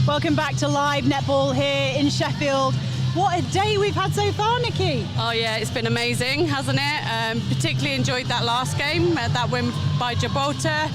Welcome back to live netball here in Sheffield. What a day we've had so far, Nikki. Oh yeah, it's been amazing, hasn't it? Particularly enjoyed that last game, that win by Gibraltar.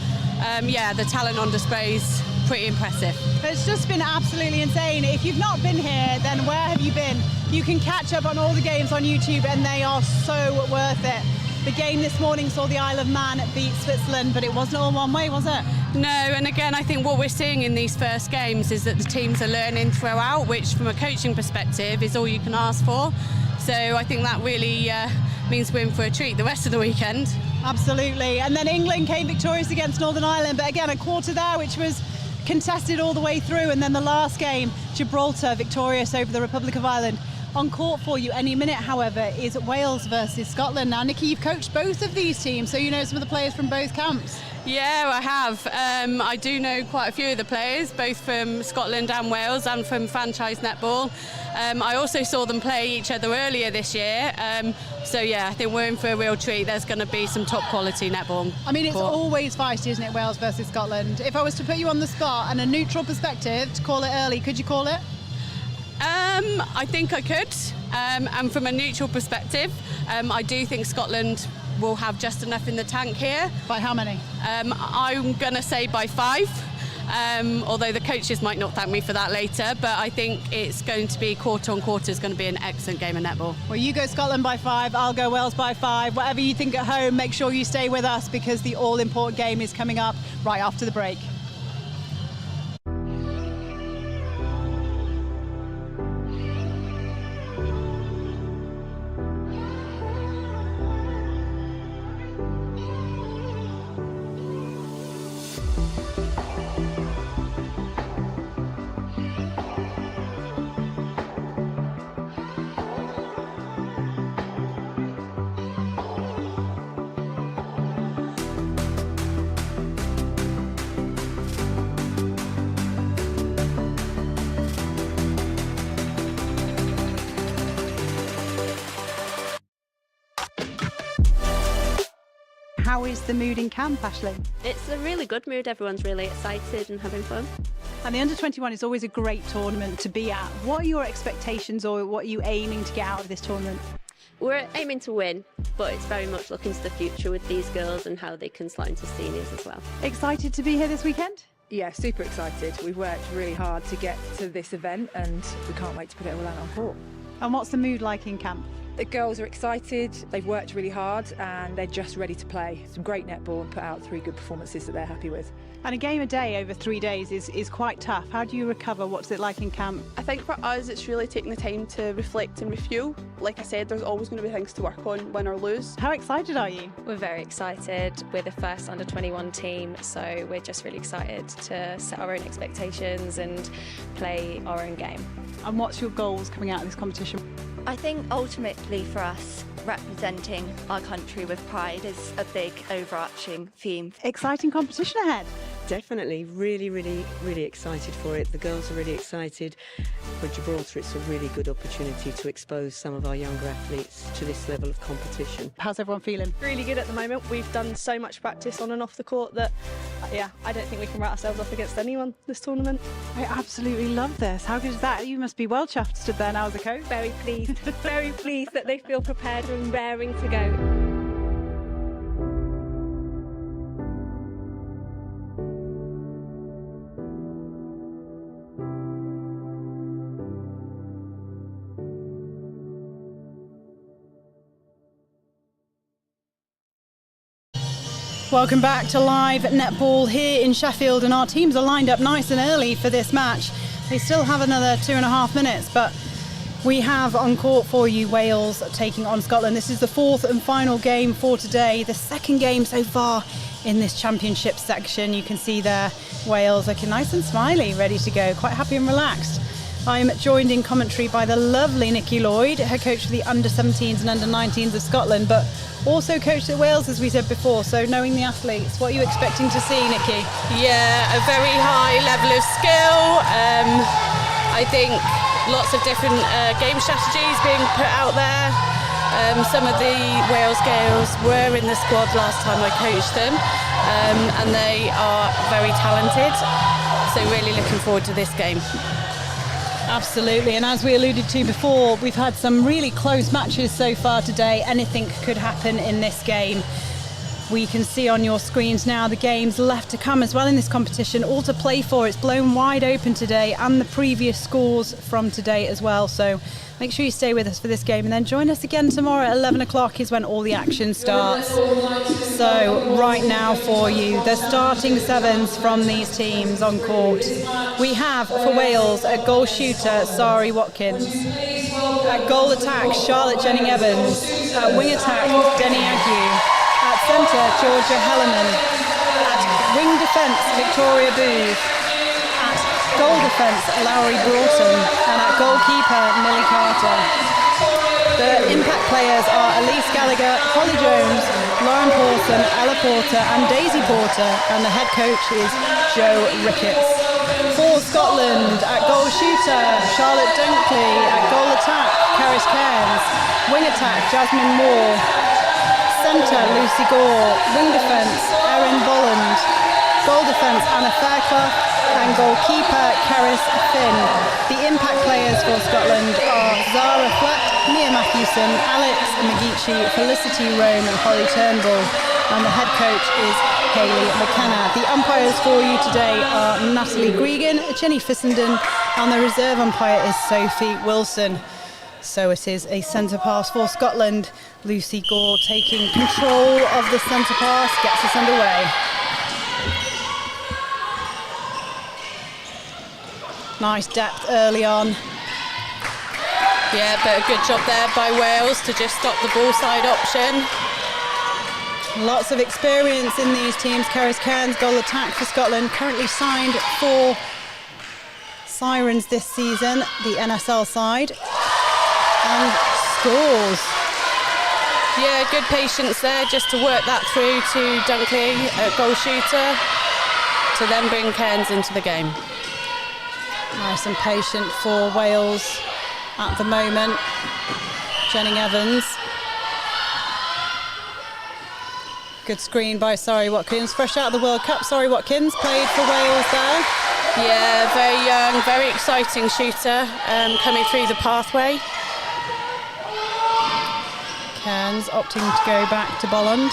Yeah, the talent on display is pretty impressive. It's just been absolutely insane. If you've not been here, then where have you been? You can catch up on all the games on YouTube and they are so worth it. The game this morning saw the Isle of Man beat Switzerland, but it wasn't all one way, was it? No, and again, I think what we're seeing in these first games is that the teams are learning throughout, which from a coaching perspective is all you can ask for. So I think that really means we're in for a treat the rest of the weekend. Absolutely. And then England came victorious against Northern Ireland, but again, a quarter there, which was contested all the way through. And then the last game, Gibraltar victorious over the Republic of Ireland. On court for you any minute, however, is Wales versus Scotland. Now, Nikki, you've coached both of these teams, so you know some of the players from both camps. Yeah, I have. I do know quite a few of the players, both from Scotland and Wales and from franchise netball. I also saw them play each other earlier this year. So yeah, I think we're in for a real treat. There's going to be some top quality netball. I mean, it's always feisty, isn't it, Wales versus Scotland? If I was to put you on the spot and a neutral perspective to call it early, could you call it? I think I could, and from a neutral perspective, I do think Scotland will have just enough in the tank here. By how many? I'm going to say by 5, although the coaches might not thank me for that later, but I think it's going to be quarter on quarter is going to be an excellent game of netball. Well, you go Scotland by 5, I'll go Wales by 5. Whatever you think at home, make sure you stay with us because the all-important game is coming up right after the break. How is the mood in camp, Ashley? It's a really good mood. Everyone's really excited and having fun. And the Under-21 is always a great tournament to be at. What are your expectations or what are you aiming to get out of this tournament? We're aiming to win, but it's very much looking to the future with these girls and how they can slot into seniors as well. Excited to be here this weekend? Yeah, super excited. We've worked really hard to get to this event and we can't wait to put it all out on court. And what's the mood like in camp? The girls are excited, they've worked really hard and they're just ready to play. Some great netball and put out 3 good performances that they're happy with. And a game a day over 3 days is quite tough. How do you recover? What's it like in camp? I think for us it's really taking the time to reflect and refuel. Like I said, there's always going to be things to work on, win or lose. How excited are you? We're very excited. We're the first Under-21 team, so we're just really excited to set our own expectations and play our own game. And what's your goals coming out of this competition? I think ultimately for us, representing our country with pride is a big overarching theme. Exciting competition ahead. Definitely, really excited for it. The girls are really excited. For Gibraltar, it's a really good opportunity to expose some of our younger athletes to this level of competition. How's everyone feeling? Really good at the moment. We've done so much practice on and off the court that, yeah, I don't think we can write ourselves off against anyone this tournament. I absolutely love this. How good is that? You must be well chuffed stood there now as a coach. Very pleased that they feel prepared and raring to go. Welcome back to live netball here in Sheffield, and our teams are lined up nice and early for this match. They still have another 2.5 minutes, but we have on court for you Wales taking on Scotland. This is the 4th and final game for today, the 2nd game so far in this championship section. You can see there Wales looking nice and smiley, ready to go, quite happy and relaxed. I'm joined in commentary by the lovely Nikki Lloyd, her coach for the under-17s and under-19s of Scotland, but also coached at Wales, as we said before. So knowing the athletes, what are you expecting to see, Nikki? Yeah, a very high level of skill. I think lots of different game strategies being put out there. Some of the Wales girls were in the squad last time I coached them, and they are very talented. So really looking forward to this game. Absolutely, and as we alluded to before, we've had some really close matches so far today. Anything could happen in this game. We can see on your screens now the games left to come as well in this competition, all to play for. It's blown wide open today, and the previous scores from today as well. So make sure you stay with us for this game, and then join us again tomorrow at 11 o'clock is when all the action starts. So right now for you, the starting sevens from these teams on court. We have for Wales a goal shooter, Sari Watkins. At goal attack, Charlotte Jennings-Evans. At wing attack, Denny Ague. At centre, Georgia Hellerman. At wing defence, Victoria Booth. At goal defence, Lowry Broughton. And at goalkeeper, Millie Carter. The impact players are Elise Gallagher, Holly Jones, Lauren Pawson, Ella Porter and Daisy Porter. And the head coach is Joe Ricketts. For Scotland, at goal shooter, Charlotte Dunkley. At goal attack, Caris Cairns. Wing attack, Jasmine Moore. Centre, Lucy Gore. Wing defence, Erin Bolland. Goal defence, Anna Fairclough. And goalkeeper, Caris Finn. The impact players for Scotland are Zara Flack, Mia Matthewson, Alex McGeechee, Felicity Rome and Holly Turnbull. And the head coach is Hayley McKenna. The umpires for you today are Natalie Gregan, Jenny Fissenden, and the reserve umpire is Sophie Wilson. So it is a centre pass for Scotland. Lucy Gore taking control of the centre pass, gets us underway. Nice depth early on. Yeah, but a good job there by Wales to just stop the ball side option. Lots of experience in these teams. Caris Cairns, goal attack for Scotland, currently signed for Sirens this season, the NSL side, and scores. Yeah, good patience there just to work that through to Dunkley, goal shooter, to then bring Cairns into the game. Nice and patient for Wales at the moment. Jennings-Evans. Good screen by Sari Watkins. Fresh out of the World Cup, Sari Watkins played for Wales there. Yeah, very young, very exciting shooter coming through the pathway. Cairns opting to go back to Bolland.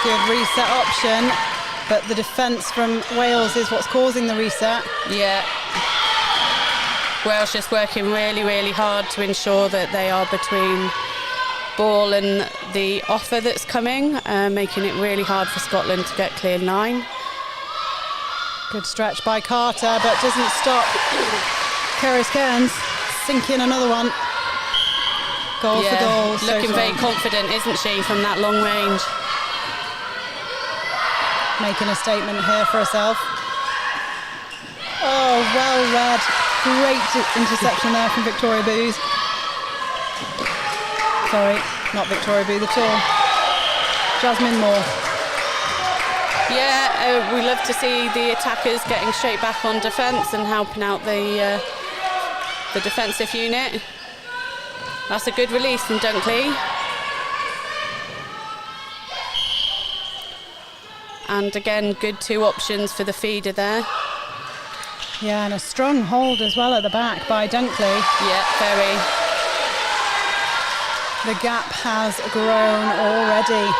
Good reset option, but the defence from Wales is what's causing the reset. Yeah. Wales just working really, really hard to ensure that they are between ball and the offer that's coming, making it really hard for Scotland to get clear line. Good stretch by Carter, but doesn't stop Caris Cairns. Sink in another one. Goal for goal. Looking very confident, isn't she, from that long range? Making a statement here for herself. Oh, well read. Great interception there from Victoria Booth. Sorry, not Victoria Booth at all. Jasmine Moore. Yeah, we love to see the attackers getting straight back on defence and helping out the defensive unit. That's a good release from Dunkley. And again, good two options for the feeder there. Yeah, and a strong hold as well at the back by Dunkley. Yeah, very. The gap has grown already.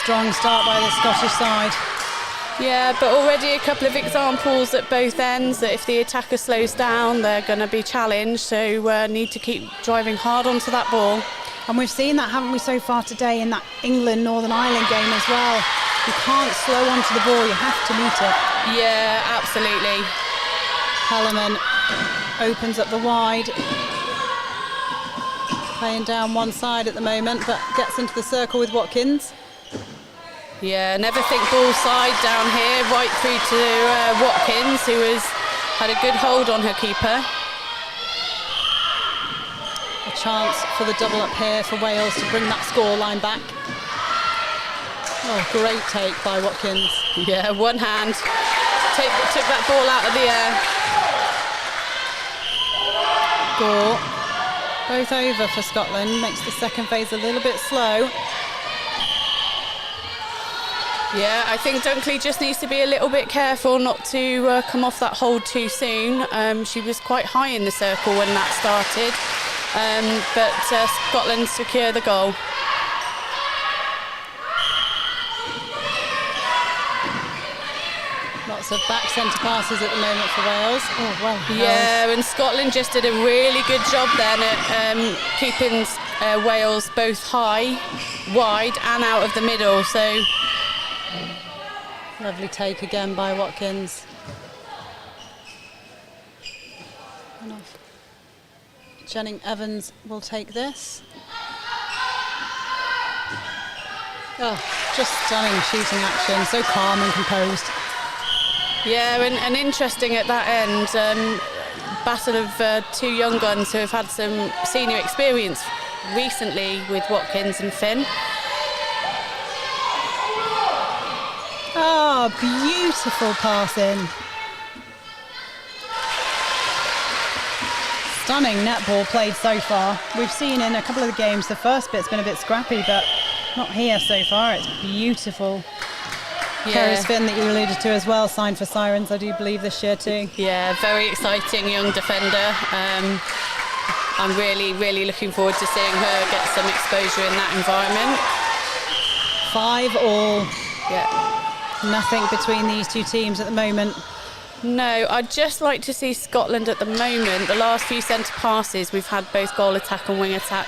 Strong start by the Scottish side. Yeah, but already a couple of examples at both ends that if the attacker slows down, they're going to be challenged. So need to keep driving hard onto that ball. And we've seen that, haven't we, so far today in that England-Northern Ireland game as well. You can't slow onto the ball, you have to meet it. Yeah, absolutely. Hellerman opens up the wide. Playing down one side at the moment, but gets into the circle with Watkins. Yeah, never think ball side down here, right through to Watkins, who has had a good hold on her keeper. A chance for the double up here for Wales to bring that scoreline back. Oh, great take by Watkins. Yeah, one hand. Took that ball out of the air. Gore. Both over for Scotland, makes the second phase a little bit slow. Yeah, I think Dunkley just needs to be a little bit careful not to come off that hold too soon. She was quite high in the circle when that started, but Scotland secure the goal. Lots of back centre passes at the moment for Wales. Oh, well held. Yeah, and Scotland just did a really good job then at keeping Wales both high, wide and out of the middle. So lovely take again by Watkins. And off. Jennings Evans will take this. Oh, just stunning shooting action, so calm and composed. yeah, and interesting at that end, battle of two young guns who have had some senior experience recently with Watkins and Finn. Oh, beautiful passing. Stunning netball played so far. We've seen in a couple of the games the first bit's been a bit scrappy, but not here so far. It's beautiful. Yeah. Keris Finn that you alluded to as well, signed for Sirens, I do believe, this year too. Yeah, very exciting young defender. I'm really looking forward to seeing her get some exposure in that environment. 5-all. Yeah. Nothing between these two teams at the moment. No, I'd just like to see Scotland at the moment. The last few centre passes, we've had both goal attack and wing attack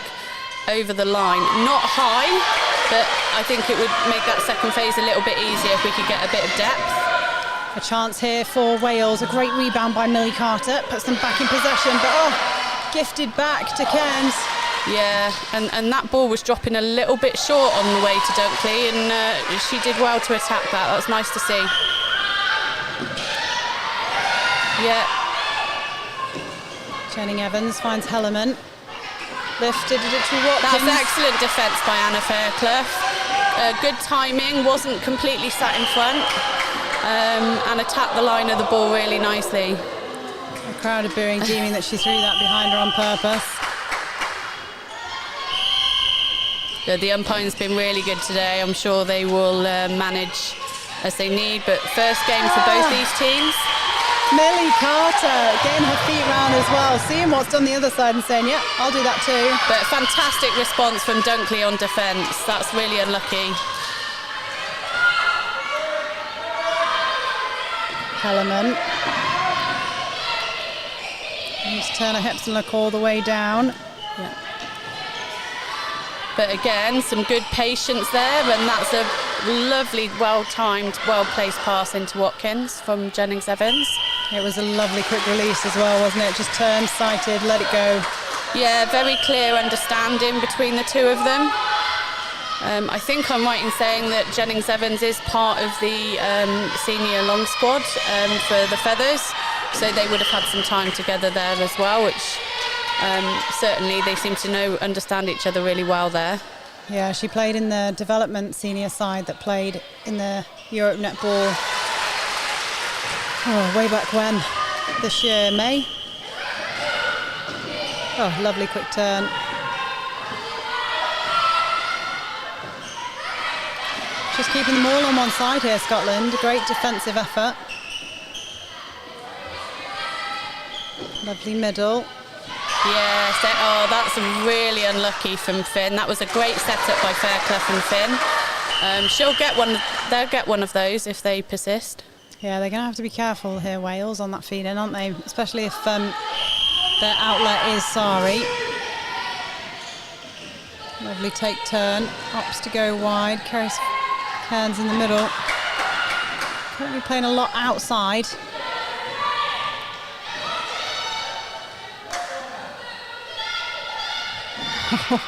over the line. Not high, but I think it would make that second phase a little bit easier if we could get a bit of depth. A chance here for Wales. A great rebound by Millie Carter. Puts them back in possession, but gifted back to Cairns. Yeah, and that ball was dropping a little bit short on the way to Dunkley, and she did well to attack that. That's nice to see. Yeah. Jennings Evans finds Hellerman. Lifted it to Watkins. That's excellent defence by Anna Fairclough. Good timing, wasn't completely sat in front, and attacked the line of the ball really nicely. The crowd are booing, deeming that she threw that behind her on purpose. The umpiring's been really good today. I'm sure they will manage as they need, but first game for both these teams. Millie Carter getting her feet round as well, seeing what's done the other side and saying, yeah, I'll do that too. But fantastic response from Dunkley on defence. That's really unlucky. Hellerman. And Turner Hepsonlock all the way down. Yeah. But again, some good patience there, and that's a lovely, well-timed, well-placed pass into Watkins from Jennings Evans. It was a lovely quick release as well, wasn't it? Just turned, sighted, let it go. Yeah, very clear understanding between the two of them. I think I'm right in saying that Jennings Evans is part of the senior long squad for the Feathers, so they would have had some time together there as well, which certainly they seem to understand each other really well there. Yeah, she played in the development senior side that played in the Europe Netball way back when, this year, May. Oh, lovely quick turn. Just keeping them all on one side here, Scotland. Great defensive effort. Lovely middle. Yeah, that's really unlucky from Finn. That was a great setup by Fairclough and Finn. She'll get one. They'll get one of those if they persist. Yeah, they're going to have to be careful here, Wales, on that feed-in, aren't they? Especially if their outlet is Sari. Lovely take turn. Opts to go wide. Cairns in the middle. Currently playing a lot outside.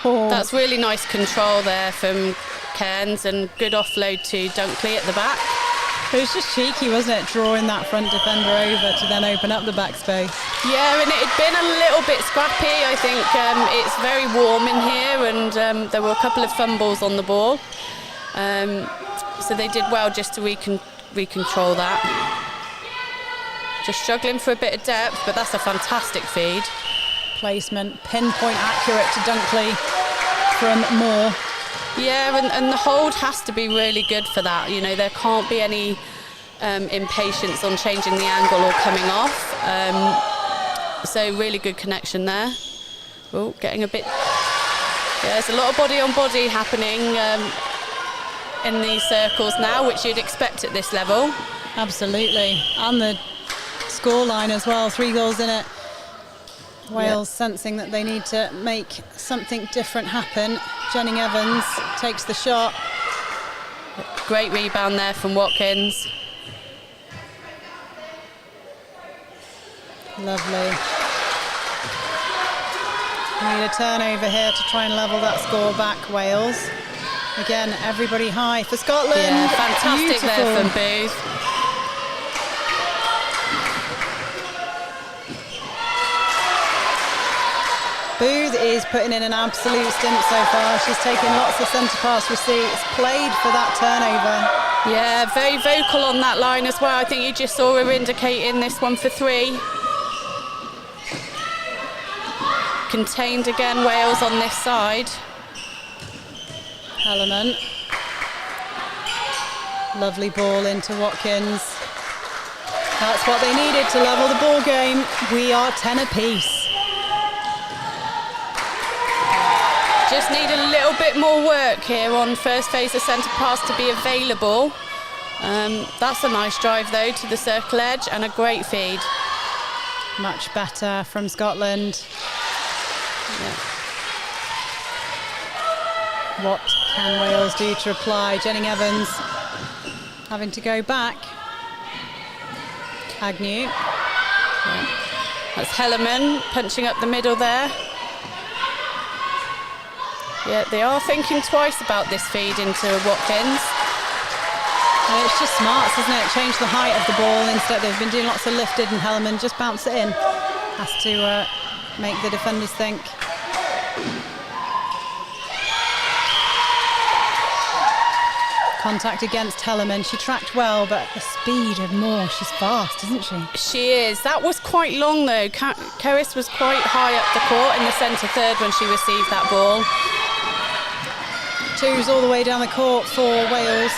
That's really nice control there from Cairns, and good offload to Dunkley at the back. It was just cheeky, wasn't it, drawing that front defender over to then open up the back space. Yeah, and it had been a little bit scrappy. I think it's very warm in here, and there were a couple of fumbles on the ball. So they did well just to recontrol that. Just struggling for a bit of depth, but that's a fantastic feed. placement, pinpoint accurate to Dunkley from Moore. Yeah, and the hold has to be really good for that. You know, there can't be any impatience on changing the angle or coming off. So really good connection there. Oh, getting a bit... Yeah, there's a lot of body on body happening in these circles now, which you'd expect at this level. Absolutely. And the scoreline as well, 3 goals in it. Wales sensing that they need to make something different happen. Jennings Evans takes the shot. Great rebound there from Watkins. Lovely. Need a turnover here to try and level that score back, Wales. Again, everybody high for Scotland. Yeah, fantastic Beautiful. there from Booth. Booth is putting in an absolute stint so far. She's taken lots of centre pass receipts, played for that turnover. Yeah, very vocal on that line as well. I think you just saw her indicating this one for 3. Contained again, Wales on this side. Hellerman. Lovely ball into Watkins. That's what they needed to level the ball game. We are 10 apiece. Just need a little bit more work here on first phase of centre pass to be available. That's a nice drive though to the circle edge and a great feed. Much better from Scotland. Yeah. What can Wales do to reply? Jennings Evans having to go back. Agnew. Yeah. That's Hellerman punching up the middle there. Yeah, they are thinking twice about this feed into Watkins. And it's just smarts, isn't it? Change the height of the ball instead. They've been doing lots of lifted, and Hellerman just bounce it in. Has to make the defenders think. Contact against Hellerman. She tracked well, but the speed of Moore, she's fast, isn't she? She is. That was quite long though. Kerris was quite high up the court in the centre third when she received that ball. 2's all the way down the court for Wales.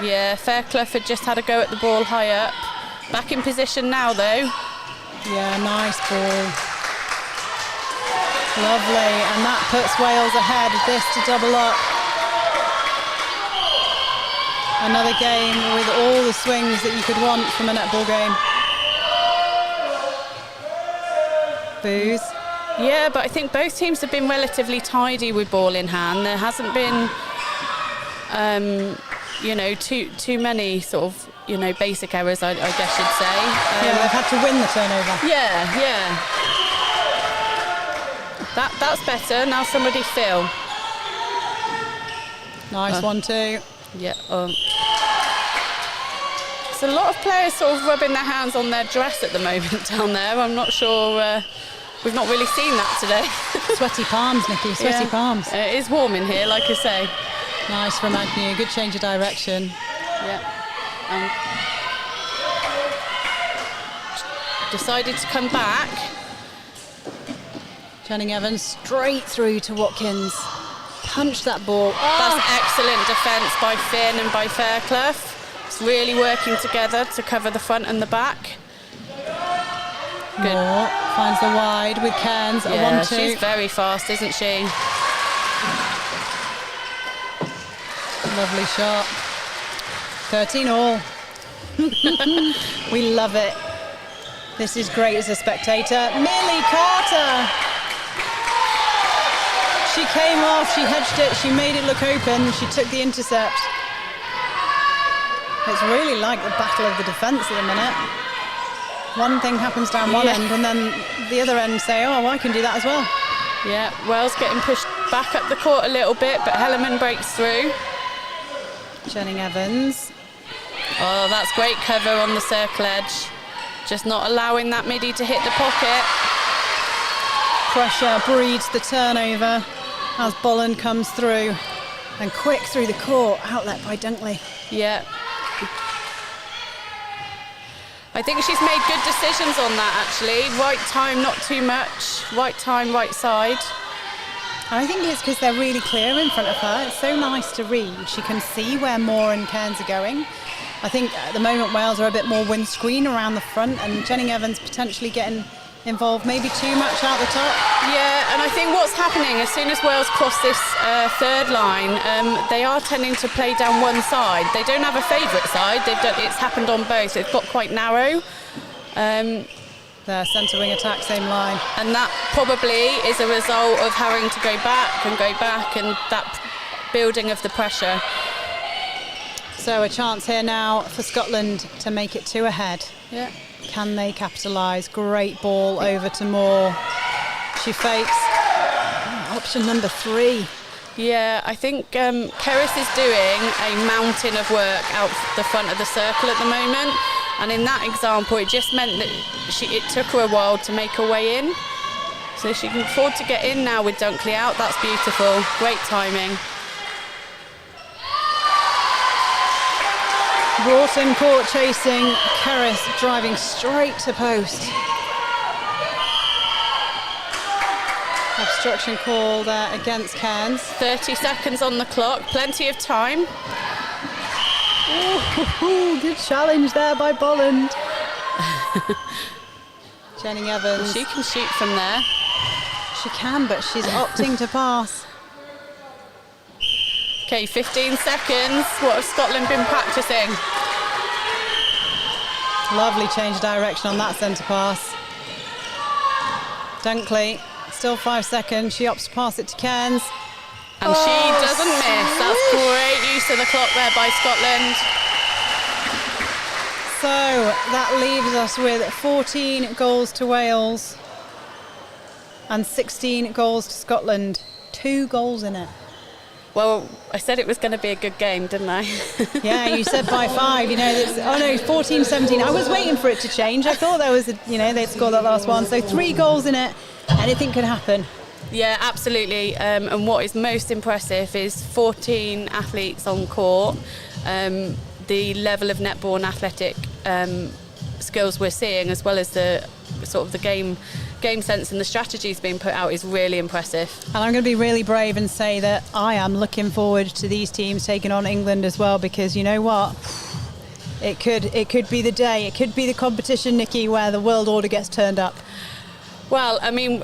Yeah, Fairclough had just had a go at the ball high up. Back in position now though. Yeah, nice ball. Lovely, and that puts Wales ahead. This to double up. Another game with all the swings that you could want from a netball game. Booth. Yeah, but I think both teams have been relatively tidy with ball in hand. There hasn't been, you know, too many sort of, you know, basic errors, I guess you'd say. Yeah, they've had to win the turnover. Yeah. That's better. Now somebody fill. Nice 1-2. Yeah. There's a lot of players sort of rubbing their hands on their dress at the moment down there. I'm not sure. We've not really seen that today. Sweaty palms, Nikki, sweaty palms. It is warm in here, like I say. Nice from Agnew, good change of direction. Yeah. Decided to come back. Jennings Evans straight through to Watkins. Punch that ball. That's excellent defence by Finn and by Fairclough. It's really working together to cover the front and the back. Good. Moore finds the wide with Cairns. Yeah, a 1-2. she's very fast, isn't she? Lovely shot. 13 all. We love it. This is great as a spectator. Millie Carter. She came off, she hedged it, she made it look open, she took the intercept. It's really like the battle of the defence at the minute. One thing happens down one end and then the other end say, oh, well, I can do that as well. Yeah, Wells getting pushed back up the court a little bit, but Hellerman breaks through. Jennings Evans. Oh, that's great cover on the circle edge. Just not allowing that midi to hit the pocket. Pressure breeds the turnover as Bolland comes through. And quick through the court, outlet by Dunkley. Yeah. I think she's made good decisions on that, actually. Right time, not too much. Right time, right side. I think it's because they're really clear in front of her. It's so nice to read. She can see where Moore and Cairns are going. I think at the moment Wales are a bit more windscreen around the front, and Jenny Evans potentially getting involved maybe too much out the top. Yeah, and I think what's happening as soon as Wales cross this third line, they are tending to play down one side. They don't have a favourite side. It's happened on both. It's got quite narrow. Their centre wing attack, same line. And that probably is a result of having to go back and that building of the pressure. So a chance here now for Scotland to make it 2 ahead. Yeah. Can they capitalise? Great ball over to Moore. She fakes. Option number 3. Yeah, I think Keris is doing a mountain of work out the front of the circle at the moment. And in that example, it just meant that it took her a while to make her way in. So she can afford to get in now with Dunkley out. That's beautiful. Great timing. Broughton caught chasing. Keris driving straight to post. Obstruction call there against Cairns. 30 seconds on the clock. Plenty of time. Ooh, good challenge there by Bolland. Jenny Evans. She can shoot from there. She can, but she's opting to pass. Okay, 15 seconds. What have Scotland been practicing? Lovely change of direction on that centre pass. Dunkley, still 5 seconds. She opts to pass it to Cairns. And she doesn't miss. That's great use of the clock there by Scotland. So that leaves us with 14 goals to Wales and 16 goals to Scotland. 2 goals in it. Well, I said it was going to be a good game, didn't I? Yeah, you said by 5. You know, 14-17. I was waiting for it to change. I thought there was, they'd score that last one. So 3 goals in it. Anything could happen. Yeah, absolutely. And what is most impressive is 14 athletes on court. The level of netball and athletic skills we're seeing, as well as the sort of the game sense and the strategies being put out, is really impressive. And I'm going to be really brave and say that I am looking forward to these teams taking on England as well, because you know what? It could be the day. It could be the competition, Nikki, where the world order gets turned up. Well, I mean,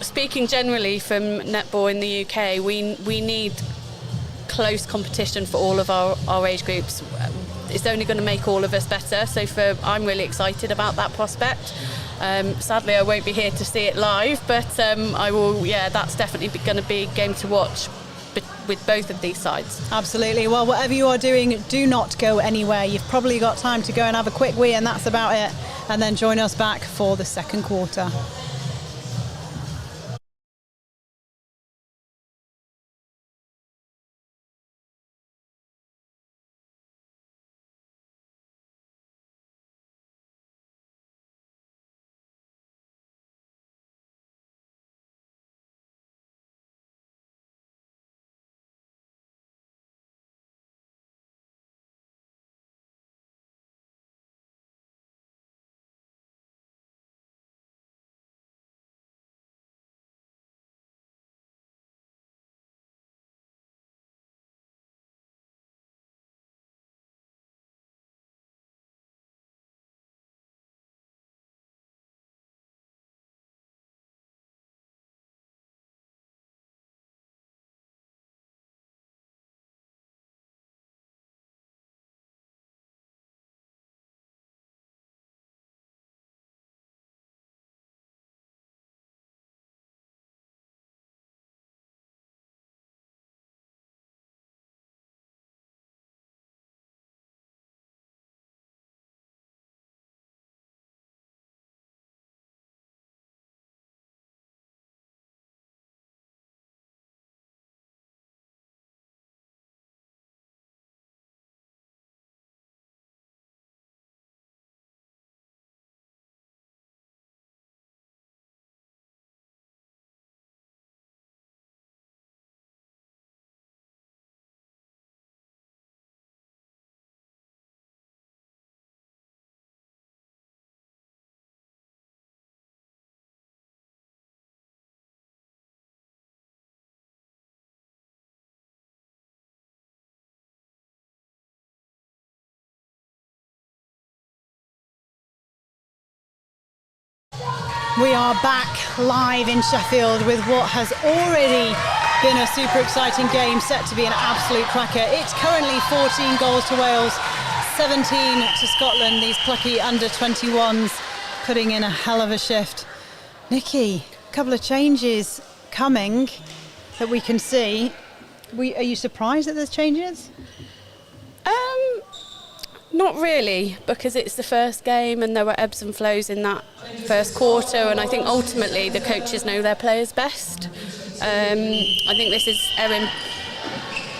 speaking generally from netball in the UK, we need close competition for all of our age groups. It's only going to make all of us better. So I'm really excited about that prospect. Sadly, I won't be here to see it live, but I will. Yeah, that's definitely going to be a game to watch with both of these sides. Absolutely. Well, whatever you are doing, do not go anywhere. You've probably got time to go and have a quick wee, and that's about it. And then join us back for the second quarter. We are back live in Sheffield with what has already been a super exciting game, set to be an absolute cracker. It's currently 14 goals to Wales, 17 to Scotland. These plucky under-21s putting in a hell of a shift. Nikki, a couple of changes coming that we can see. Are you surprised that there's changes? Not really, because it's the first game and there were ebbs and flows in that first quarter, and I think ultimately the coaches know their players best. I think this is Erin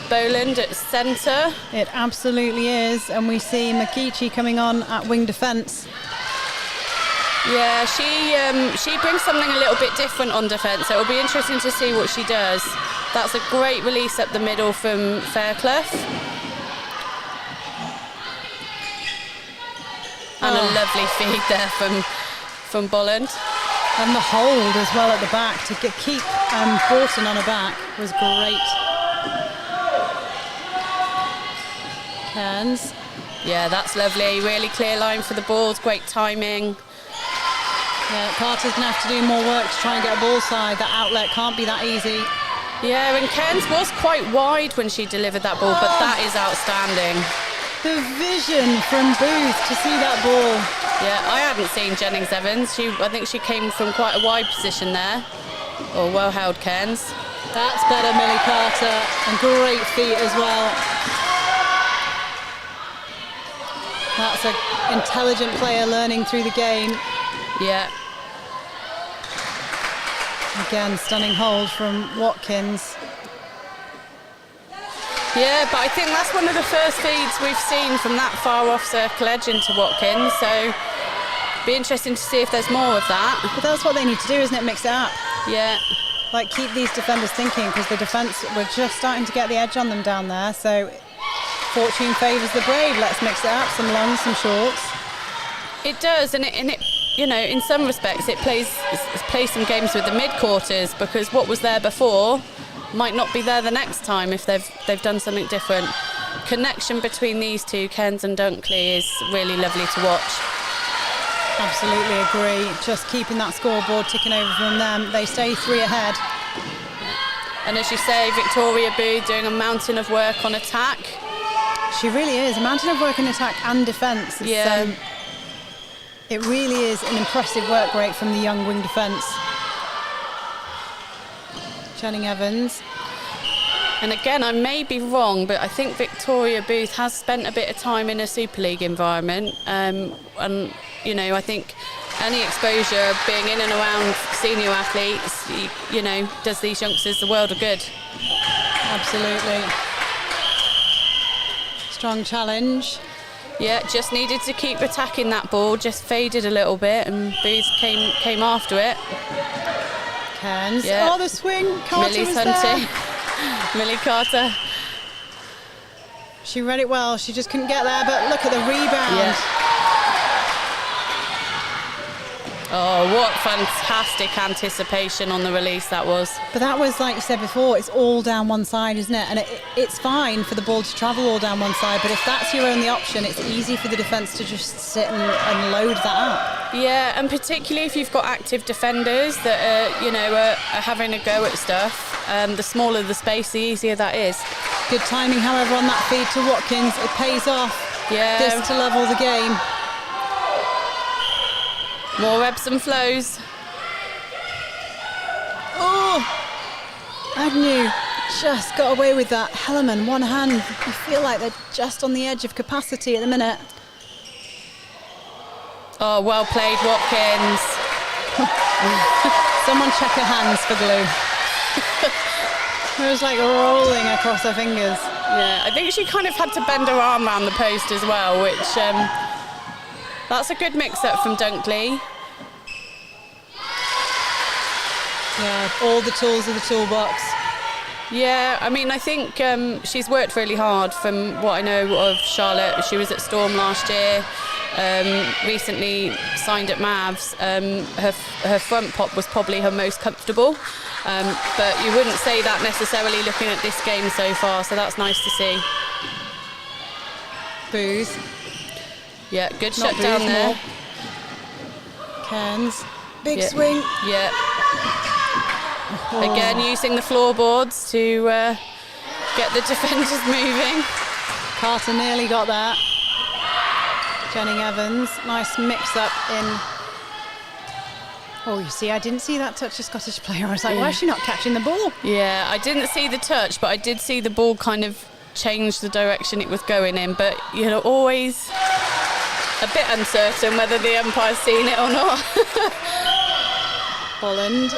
Boland at centre. It absolutely is, and we see McGeechee coming on at wing defence. Yeah, she brings something a little bit different on defence, so it'll be interesting to see what she does. That's a great release up the middle from Fairclough. And a lovely feed there from Bolland. And the hold as well at the back to keep Broughton on her back was great. Cairns. Yeah, that's lovely. Really clear line for the balls, great timing. Yeah, Carter's going to have to do more work to try and get a ball side. That outlet can't be that easy. Yeah, and Cairns was quite wide when she delivered that ball, but that is outstanding. The vision from Booth to see that ball. Yeah, I hadn't seen Jennings Evans. I think she came from quite a wide position there. Oh, well held, Cairns. That's better, Millie Carter, and great feet as well. That's an intelligent player learning through the game. Yeah. Again, stunning hold from Watkins. Yeah, but I think that's one of the first feeds we've seen from that far off circle edge into Watkins, so be interesting to see if there's more of that. But that's what they need to do, isn't it? Mix it up. Yeah. Like, keep these defenders thinking, because the defence, we're just starting to get the edge on them down there, so fortune favours the brave. Let's mix it up, some longs, some shorts. It does, and it you know, in some respects it plays some games with the mid-quarters, because what was there before might not be there the next time if they've done something different. Connection between these two, Cairns and Dunkley, is really lovely to watch. Absolutely agree. Just keeping that scoreboard ticking over from them. They stay 3 ahead. And as you say, Victoria Booth doing a mountain of work on attack. She really is. A mountain of work in attack and defence. Yeah. It really is an impressive work rate from the young wing defence. Jennings Evans. And again, I may be wrong, but I think Victoria Booth has spent a bit of time in a Super League environment. And, you know, I think any exposure being in and around senior athletes, you know, does these youngsters the world of good. Absolutely. Strong challenge. Yeah, just needed to keep attacking that ball, just faded a little bit, and Booth came after it. Cairns. Yeah. Oh, the swing. Carter Millie's was hunting. there. Millie Carter. She read it well. She just couldn't get there, but look at the rebound. Yeah. Oh, what fantastic anticipation on the release that was. But that was, like you said before, it's all down one side, isn't it? And it's fine for the ball to travel all down one side, but if that's your only option, it's easy for the defence to just sit and load that up. Yeah, and particularly if you've got active defenders that are having a go at stuff, the smaller the space, the easier that is. Good timing, however, on that feed to Watkins. It pays off. Yeah. This to level the game. More ebbs and flows. Oh! Agnew just got away with that. Hellerman, one hand. You feel like they're just on the edge of capacity at the minute. Oh, well played, Watkins. Someone check her hands for glue. It was like rolling across her fingers. Yeah, I think she kind of had to bend her arm around the post as well, which that's a good mix-up from Dunkley. Yeah, all the tools of the toolbox. Yeah, I mean, I think she's worked really hard from what I know of Charlotte. She was at Storm last year, recently signed at Mavs. Her front pop was probably her most comfortable, but you wouldn't say that necessarily looking at this game so far, so that's nice to see. Booth. Yeah, good Not shut down Booth, there. more. Cairns. Big swing. Yeah. Again, using the floorboards to get the defenders moving. Carter nearly got that. Jenning Evans, nice mix-up in. Oh, you see, I didn't see that touch a Scottish player. I was like, why is she not catching the ball? Yeah, I didn't see the touch, but I did see the ball kind of change the direction it was going in. But you're always a bit uncertain whether the umpire's seen it or not. Holland.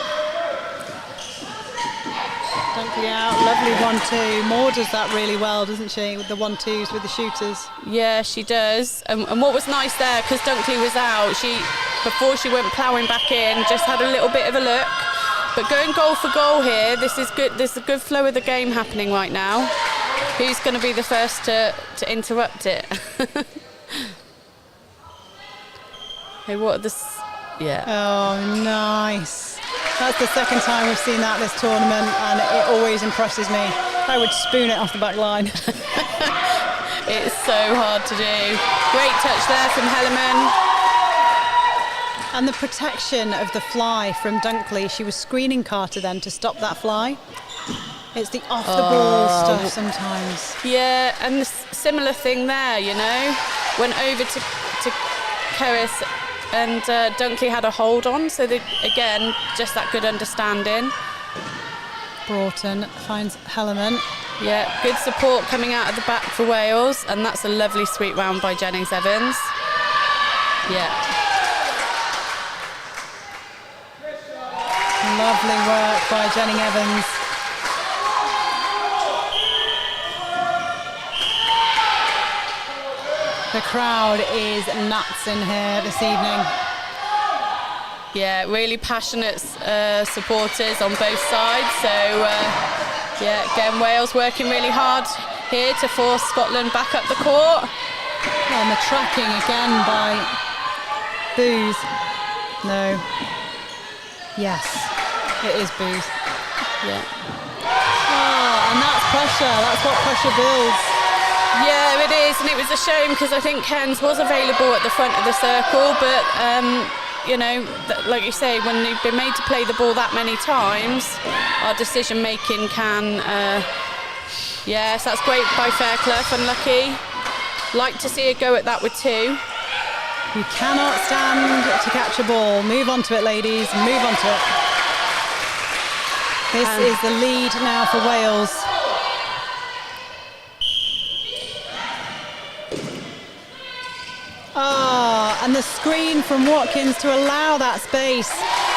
Dunkley out, lovely 1-2. Moore does that really well, doesn't she, with the 1-2s with the shooters? Yeah, she does. And what was nice there, because Dunkley was out, before she went ploughing back in, just had a little bit of a look. But going goal for goal here, this is good. There's a good flow of the game happening right now. Who's going to be the first to interrupt it? Hey, what are the... Yeah. Oh, nice. That's the second time we've seen that this tournament, and it always impresses me. I would spoon it off the back line. It's so hard to do. Great touch there from Helleman. And the protection of the fly from Dunkley. She was screening Carter then to stop that fly. It's the off-the-ball stuff sometimes. Yeah, and the similar thing there, you know. Went over to Kerris, and Dunkley had a hold on, so again, just that good understanding. Broughton finds Helleman. Yeah, good support coming out of the back for Wales, and that's a lovely sweep round by Jennings Evans. Yeah. Lovely work by Jenning Evans. The crowd is nuts in here this evening. Yeah, really passionate supporters on both sides. So, yeah, again, Wales working really hard here to force Scotland back up the court. And the tracking again by Booth. No. Yes, it is Booth. Yeah. Oh, and that's pressure. That's what pressure builds. Yeah, it is, and it was a shame because I think Cairns was available at the front of the circle, but you know, like you say, when you've been made to play the ball that many times, our decision making can. Yes, that's great by Fairclough. Unlucky. Like to see her go at that with two. You cannot stand to catch a ball. Move on to it, ladies. Move on to it. This is the lead now for Wales. Ah, and the screen from Watkins to allow that space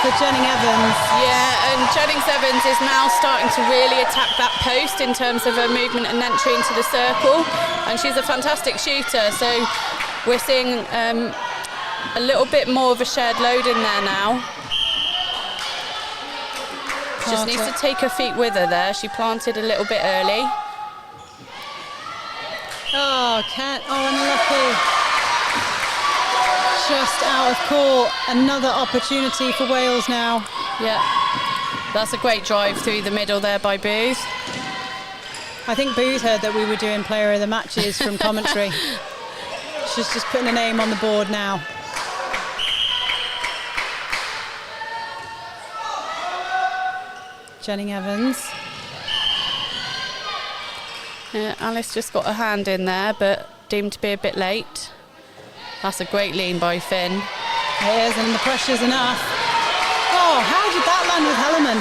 for Jenning Evans. Yeah, and Jennings Evans is now starting to really attack that post in terms of her movement and entry into the circle, and she's a fantastic shooter, so we're seeing a little bit more of a shared load in there now. Just needs to take her feet with her there. She planted a little bit early. Oh, unlucky. Just out of court. Another opportunity for Wales now. Yeah, that's a great drive through the middle there by Booth. I think Booth heard that we were doing player of the matches from commentary. She's just putting a name on the board now. Jenning Evans. Yeah, Alice just got her hand in there, but deemed to be a bit late. That's a great lean by Finn. It is, and the pressure's enough. Oh, how did that land with Helleman?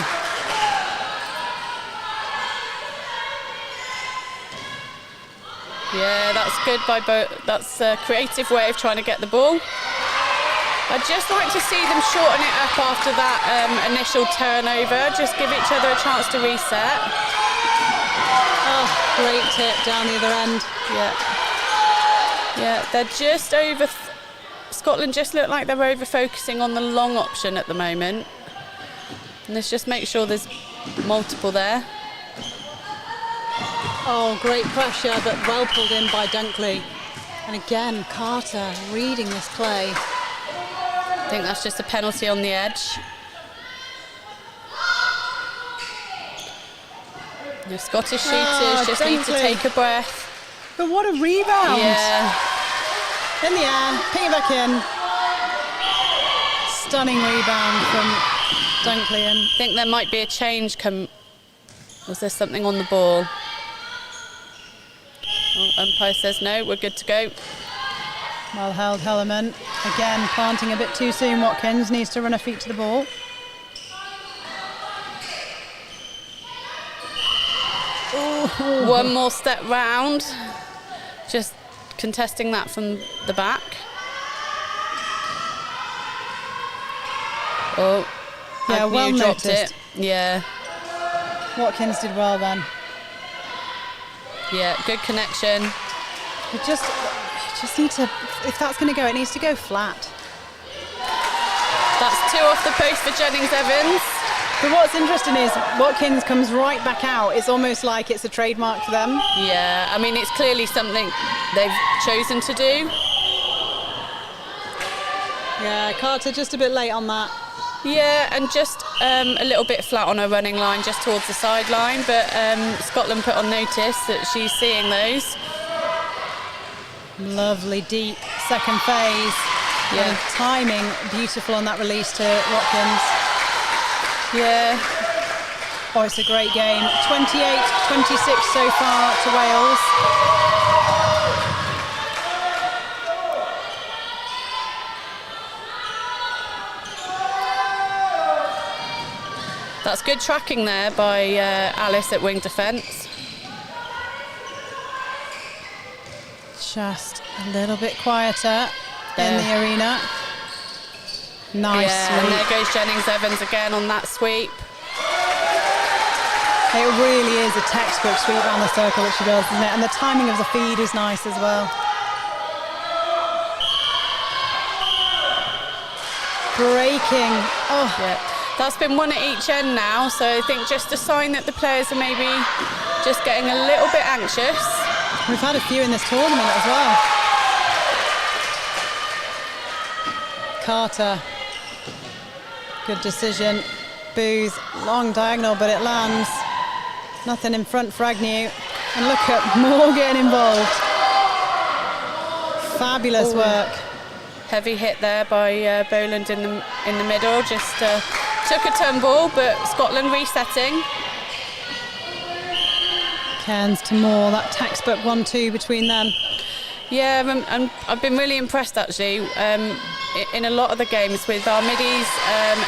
Yeah, that's good by that's a creative way of trying to get the ball. I'd just like to see them shorten it up after that initial turnover. Just give each other a chance to reset. Oh, great tip down the other end. Yeah. Yeah, they're just over... Scotland just look like they're over-focusing on the long option at the moment. And let's just make sure there's multiple there. Oh, great pressure, but well pulled in by Dunkley. And again, Carter reading this play. I think that's just a penalty on the edge. The Scottish shooters just need to take a breath. But what a rebound. Yeah. In the air, ping it back in. Stunning rebound from Dunkley. I think there might be a change Was there something on the ball? Oh, umpire says no, we're good to go. Well held, Hellerman. Again, planting a bit too soon. Watkins needs to run her feet to the ball. Ooh. One more step round. Just contesting that from the back. Oh, yeah, Agnew well dropped noticed. it. Yeah. Watkins did well then. Yeah, good connection. We just need to, if that's going to go, it needs to go flat. That's 2 off the post for Jennings-Evans. But what's interesting is Watkins comes right back out. It's almost like it's a trademark for them. Yeah, I mean, it's clearly something they've chosen to do. Yeah, Carter just a bit late on that. Yeah, and just a little bit flat on her running line, just towards the sideline. But Scotland put on notice that she's seeing those. Lovely deep second phase. Yeah. And timing beautiful on that release to Watkins. Yeah. Oh, it's a great game. 28-26 so far to Wales. That's good tracking there by Alice at wing defence. Just a little bit quieter in the arena. Nice Yeah, and sweep. there goes Jennings-Evans again on that sweep. It really is a textbook sweep around the circle that she does, isn't it? And the timing of the feed is nice as well. Breaking. Oh, Yeah. That's been 1 at each end now, so I think just a sign that the players are maybe just getting a little bit anxious. we've had a few in this tournament as well. Carter. Good decision. Booth, long diagonal, but it lands. Nothing in front for Agnew. And look at Moore getting involved. Fabulous work. Heavy hit there by Boland in the middle. Just took a tumble, but Scotland resetting. Cairns to Moore, that textbook 1-2 between them. Yeah, and I've been really impressed actually in a lot of the games with our middies'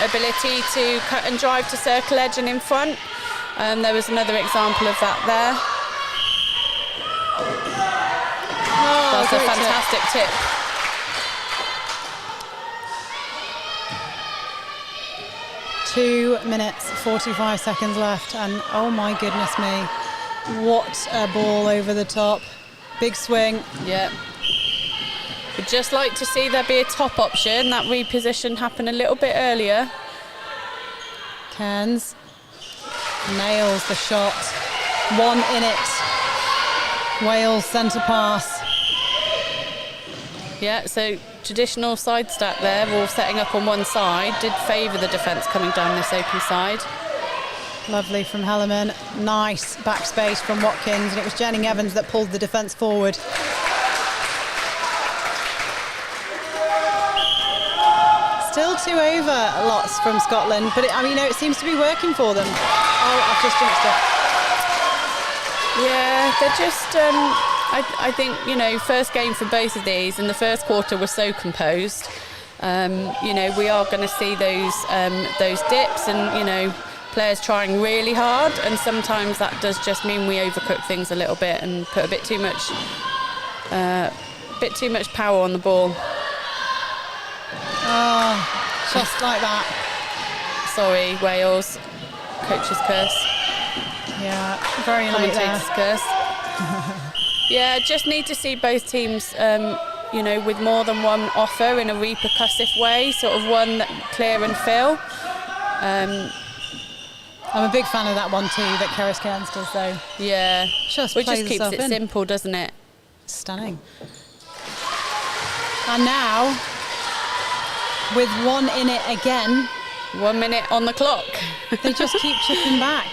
ability to cut and drive to circle edge and in front. There was another example of that there. Oh, That's a great fantastic tip. tip. 2 minutes, 45 seconds left, and oh my goodness me, what a ball over the top. Big swing. Yeah. We'd just like to see there be a top option, that reposition happen a little bit earlier. Cairns nails the shot. 1 in it. Wales centre pass. Yeah, so traditional side stack there, all setting up on one side, did favour the defence coming down this open side. Lovely from Hellerman. Nice backspace from Watkins, and it was Jennings-Evans that pulled the defence forward. Still 2 over lots from Scotland, but it seems to be working for them. Oh, I've just jinxed it. Yeah, they're just, I think, first game for both of these, and the first quarter was so composed. We are going to see those dips and, players trying really hard, and sometimes that does just mean we overcook things a little bit and put a bit too much power on the ball. Oh, just like that. Sorry, Wales. Coach's curse. Yeah, very late there. Commentator's curse. Yeah, just need to see both teams, with more than one offer in a repercussive way, sort of one that clear and fill. I'm a big fan of that 1-2 that Keris Cairns does, though. Yeah, Just it plays just keeps herself it in. simple, doesn't it? Stunning. And now, with 1 in it again, 1 minute on the clock. they just keep chipping back.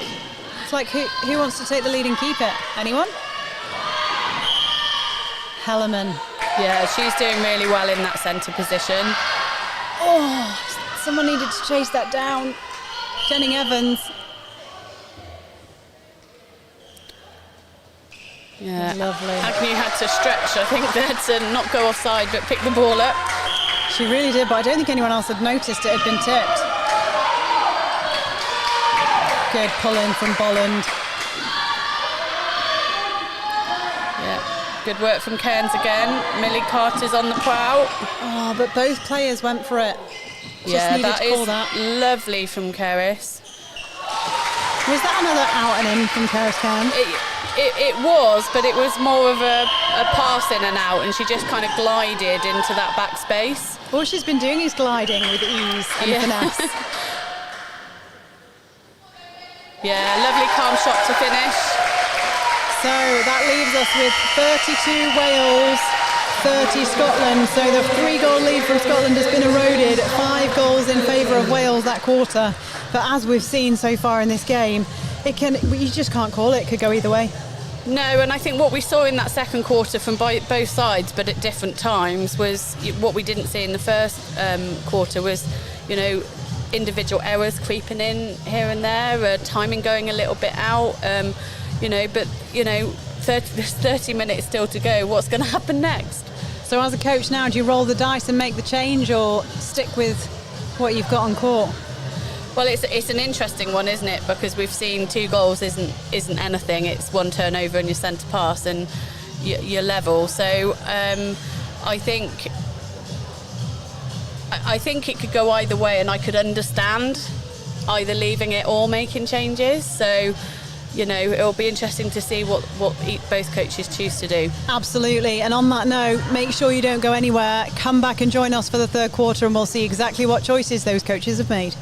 It's like, who wants to take the lead and keep it? Anyone? Hellerman. Yeah, she's doing really well in that centre position. Oh, Someone needed to chase that down. Jennings Evans. Yeah, Lovely. Agnew had to stretch, I think, there to not go offside but pick the ball up. She really did, but I don't think anyone else had noticed it had been tipped. Good pull-in from Bolland. Yeah, good work from Cairns again. Millie Carter's on the prowl. Oh, but both players went for it. Yeah, needed that to call is that. lovely from Kerris. Was that another out and in from Karis Cairns? It was, but it was more of a pass in and out, and she just kind of glided into that back space. All she's been doing is gliding with ease and finesse. Yeah, lovely calm shot to finish. So that leaves us with 32 Wales, 30 Scotland. So the 3-goal lead from Scotland has been eroded. 5 goals in favour of Wales that quarter. But as we've seen so far in this game, you just can't call it. It could go either way. No, and I think what we saw in that second quarter from both sides, but at different times, was what we didn't see in the first quarter was, individual errors creeping in here and there, timing going a little bit out, there's 30 minutes still to go. What's going to happen next? So as a coach now, do you roll the dice and make the change or stick with what you've got on court? Well, it's an interesting one, isn't it? Because we've seen 2 goals isn't anything. It's one turnover and your centre pass and you're level. So I think it could go either way, and I could understand either leaving it or making changes. So, it'll be interesting to see what both coaches choose to do. Absolutely. And on that note, make sure you don't go anywhere. Come back and join us for the third quarter, and we'll see exactly what choices those coaches have made.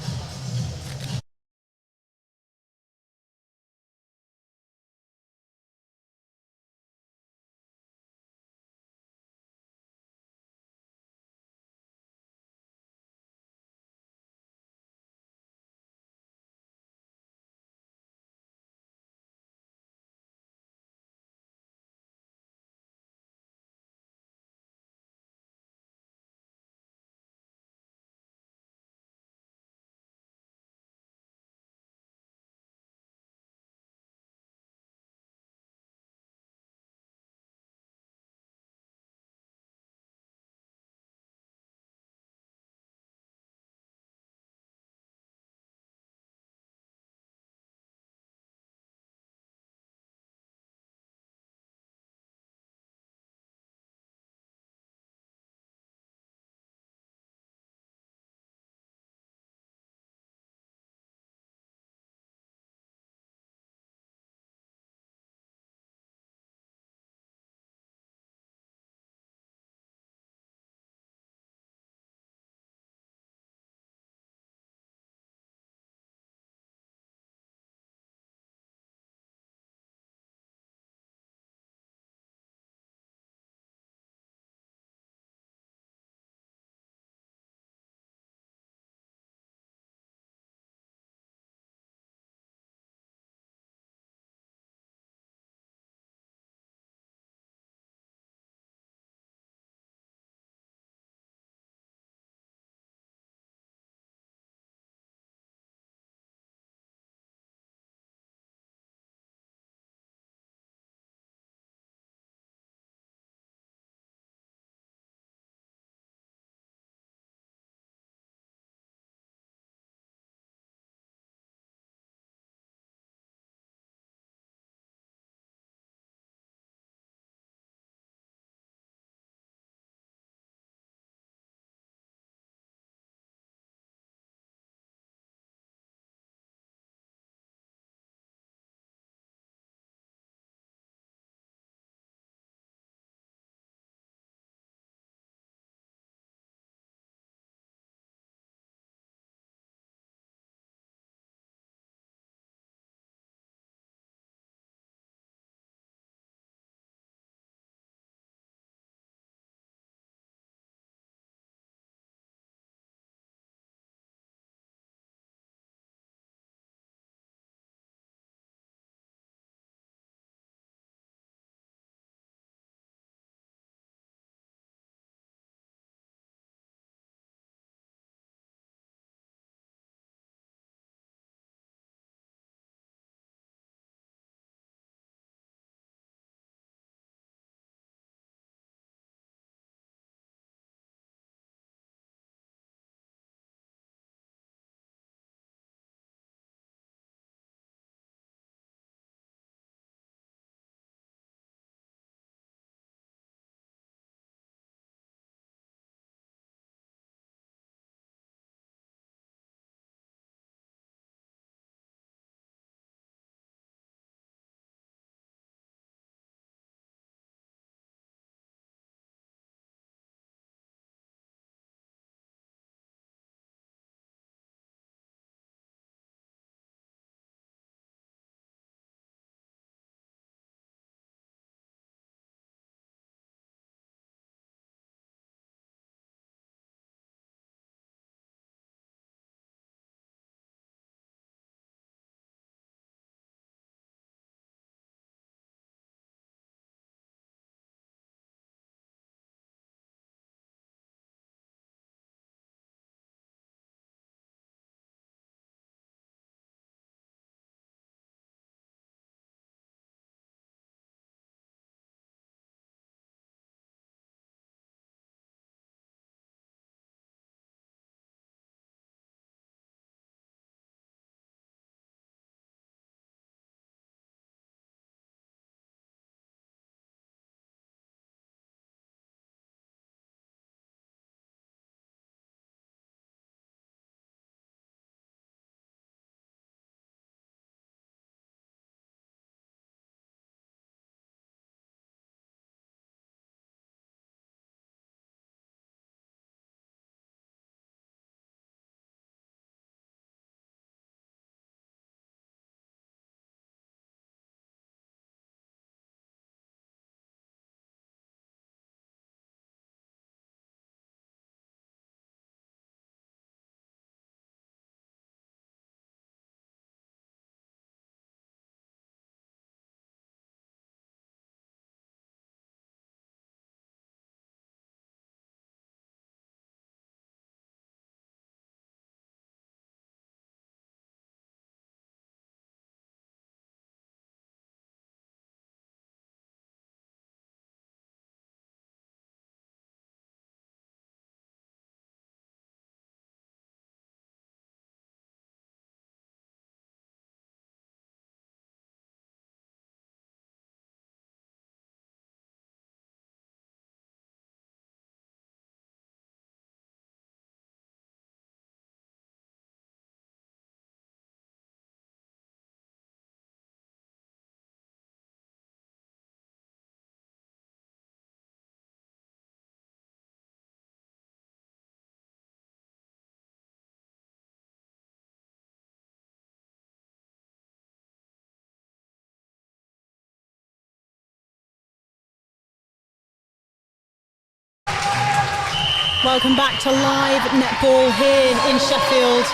Welcome back to live netball here in Sheffield.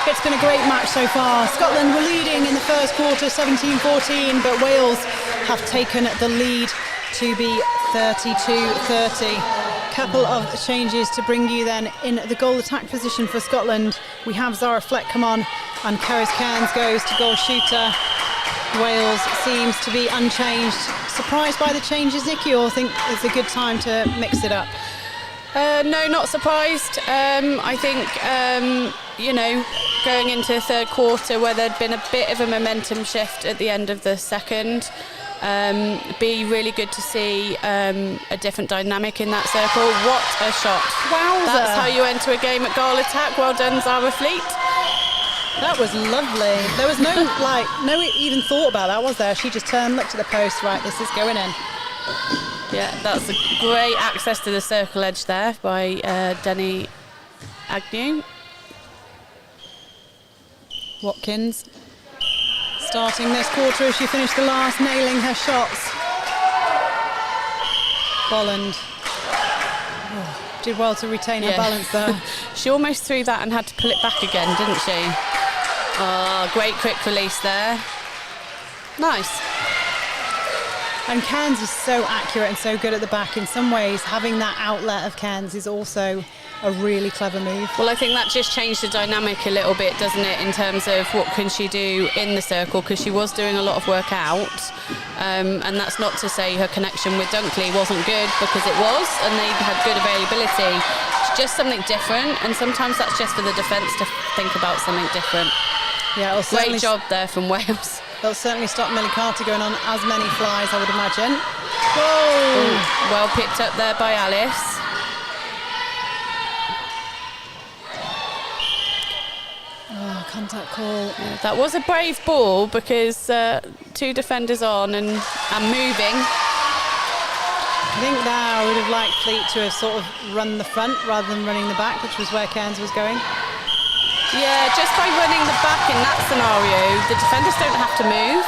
It's been a great match so far. Scotland were leading in the first quarter 17-14, but Wales have taken the lead to be 32-30. Couple of changes to bring you then in the goal attack position for Scotland. We have Zara Fleck come on and Cerys Cairns goes to goal shooter. Wales seems to be unchanged. Surprised by the changes, Nikki, or think it's a good time to mix it up? No, not surprised. I think, going into the third quarter where there'd been a bit of a momentum shift at the end of the second, be really good to see a different dynamic in that circle. What a shot. Wowza. That's how you enter a game at goal attack. Well done, Zara Fleet. That was lovely. There was no even thought about that, was there? She just turned, looked at the post, right, this is going in. Yeah, that's a great access to the circle edge there by Denny Agnew. Watkins starting this quarter as she finished the last, nailing her shots. Bolland did well to retain her balance there. She almost threw that and had to pull it back again, didn't she? Oh, great quick release there. Nice. And Cairns is so accurate and so good at the back. In some ways, having that outlet of Cairns is also a really clever move. Well, I think that just changed the dynamic a little bit, doesn't it, in terms of what can she do in the circle, because she was doing a lot of work out. And that's not to say her connection with Dunkley wasn't good, because it was, and they had good availability. It's just something different, and sometimes that's just for the defence to think about something different. Yeah, great job there from Wales. They'll certainly stop Millie Carter going on as many flies, I would imagine. Whoa! Ooh, well picked up there by Alice. Oh, contact call. Yeah, that was a brave ball, because two defenders on and moving. I think now I would have liked Fleet to have sort of run the front rather than running the back, which was where Cairns was going. Yeah, just by running the back in that scenario, the defenders don't have to move.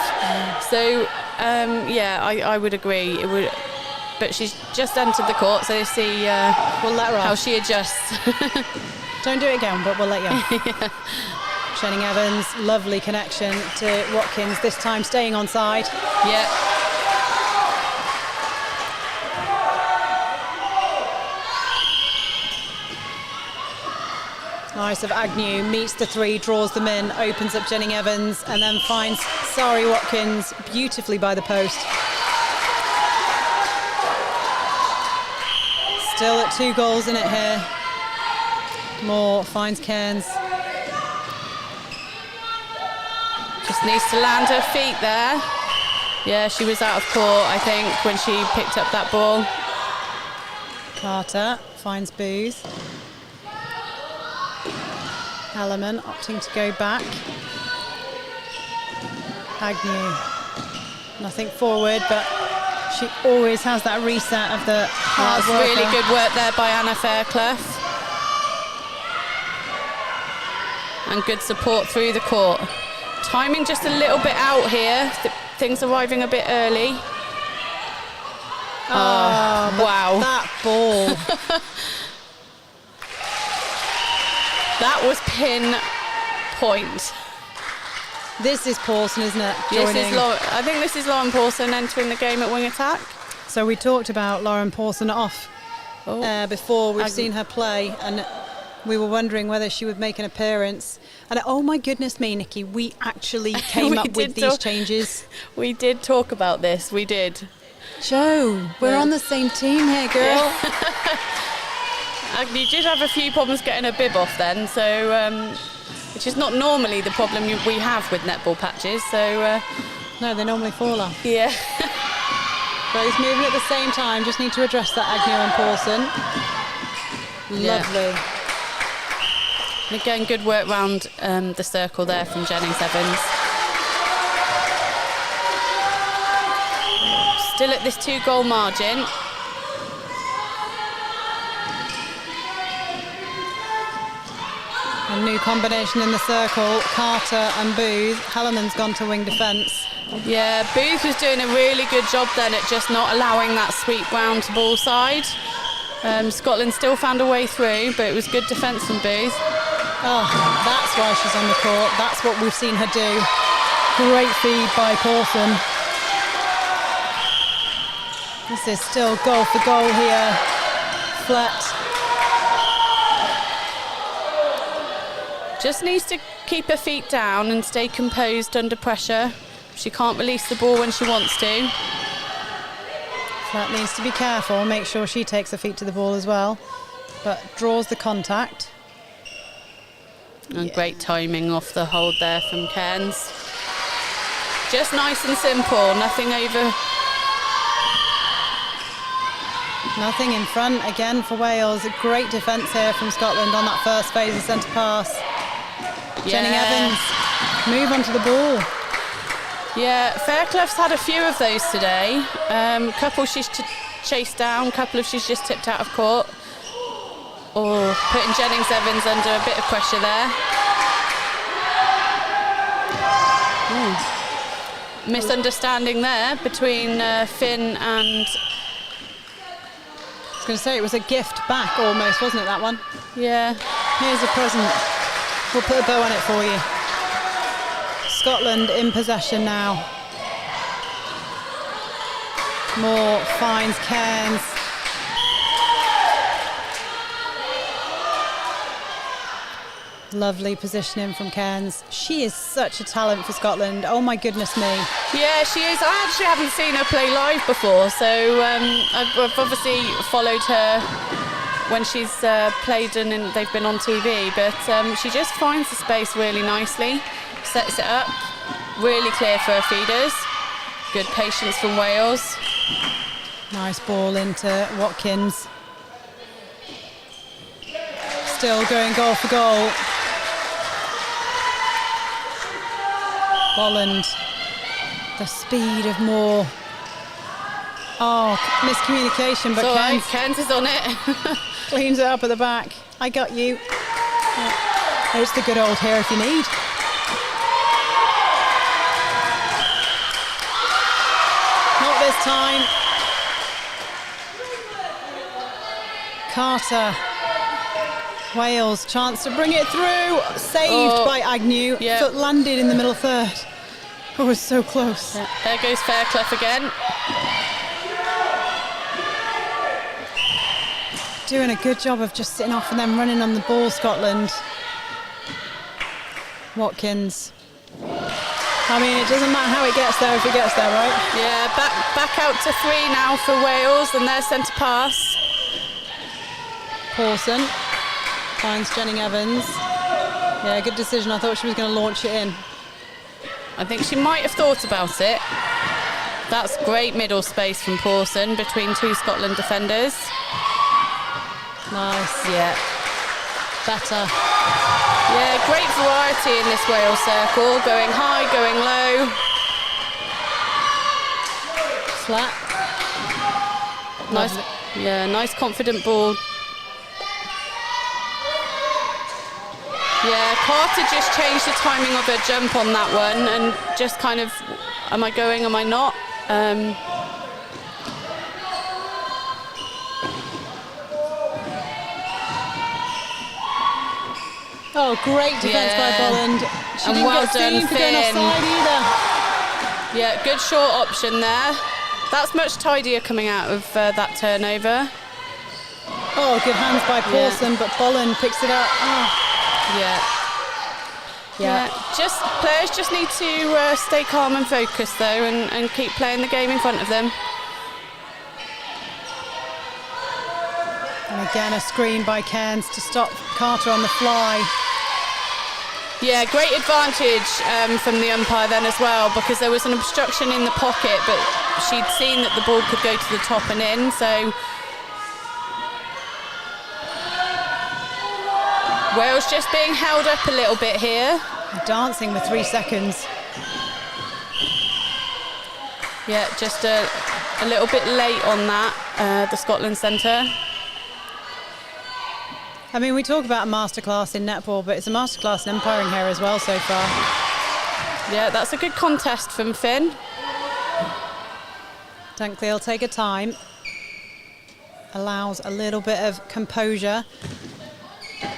So, I would agree. It would, but she's just entered the court, so you see we'll let her how off. she adjusts. Don't do it again, but we'll let you off. Yeah. Channing Evans, lovely connection to Watkins, this time staying on side. Yeah. Nice of Agnew, meets the three, draws them in, opens up Jenny Evans, and then finds Sari Watkins beautifully by the post. Still at 2 goals in it here. Moore finds Cairns. Just needs to land her feet there. Yeah, she was out of court, I think, when she picked up that ball. Carter finds Booth. Hellerman opting to go back. Agnew, nothing forward, but she always has that reset of the hard worker. Really good work there by Anna Fairclough. And good support through the court. Timing just a little bit out here. Things arriving a bit early. Oh, wow. That ball. That was pin point. This is Paulson, isn't it? I think this is Lauren Paulson entering the game at wing attack. So we talked about Lauren Paulson off before. We've seen her play, and we were wondering whether she would make an appearance. And oh my goodness me, Nikki, we actually came up with these changes. We did talk about this, we did. Jo, we're on the same team here, girl. Yeah. Agnew did have a few problems getting her bib off then, so which is not normally the problem we have with netball patches. So no, they normally fall off. Yeah. Both moving at the same time. Just need to address that, Agnew and Paulson. Lovely. Yeah. And again, good work round the circle there from Jennings Evans. Still at this 2-goal margin. A new combination in the circle, Carter and Booth. Hellerman's gone to wing defence. Yeah, Booth was doing a really good job then at just not allowing that sweep round to ball side. Scotland still found a way through, but it was good defence from Booth. Oh, that's why she's on the court. That's what we've seen her do. Great feed by Pawson. This is still goal for goal here. Flat. Just needs to keep her feet down and stay composed under pressure. She can't release the ball when she wants to. Flat needs to be careful, make sure she takes her feet to the ball as well, but draws the contact. And great timing off the hold there from Cairns. Just nice and simple, nothing over. Nothing in front again for Wales. A great defence here from Scotland on that first phase of centre pass. Jenny Evans, move onto the ball. Yeah, Fairclough's had a few of those today. Couple she's chased down, couple of she's just tipped out of court. Oh, putting Jennings Evans under a bit of pressure there. Misunderstanding there between Finn and... I was going to say it was a gift back almost, wasn't it, that one? Yeah. Here's a present. We'll put a bow on it for you. Scotland in possession now. Moore finds Cairns. Lovely positioning from Cairns. She is such a talent for Scotland. Oh my goodness me. Yeah, she is. I actually haven't seen her play live before, so I've obviously followed her when she's played and they've been on TV, but she just finds the space really nicely, sets it up, really clear for her feeders. Good patience from Wales. Nice ball into Watkins. Still going goal for goal. Bolland, the speed of Moore. Oh, miscommunication, but Cairns, Cairns is on it. cleans it up at the back. I got you. It's the good old here if you need. Not this time. Carter. Wales, chance to bring it through. Saved by Agnew. Yeah. Foot landed in the middle third. Oh, it was so close. Yeah. There goes Fairclough again. Doing a good job of just sitting off and then running on the ball, Scotland. Watkins. I mean, it doesn't matter how it gets there if it gets there, right? Yeah, back out to 3 now for Wales, and their centre pass. Pawson finds Jenny Evans. Yeah, good decision. I thought she was going to launch it in. I think she might have thought about it. That's great middle space from Pawson between 2 Scotland defenders. Nice. Yeah. Better. Yeah, great variety in this Wales circle. Going high, going low. Flat. Nice. Yeah, nice confident ball. Yeah, Carter just changed the timing of her jump on that one and just kind of, am I going, am I not? Oh, great defence by Bolland. She didn't get seen for going offside either. Yeah, good short option there. That's much tidier coming out of that turnover. Oh, good hands by Pawson, but Bolland picks it up. Oh. Yeah. Players just need to stay calm and focused though, and keep playing the game in front of them. And again, a screen by Cairns to stop Carter on the fly. Yeah, great advantage from the umpire then as well, because there was an obstruction in the pocket, but she'd seen that the ball could go to the top and in, so Wales just being held up a little bit here. Dancing with 3 seconds. Yeah, just a little bit late on that, the Scotland centre. I mean, we talk about a masterclass in netball, but it's a masterclass in umpiring here as well so far. Yeah, that's a good contest from Finn. Dunkley will take a time. allows a little bit of composure.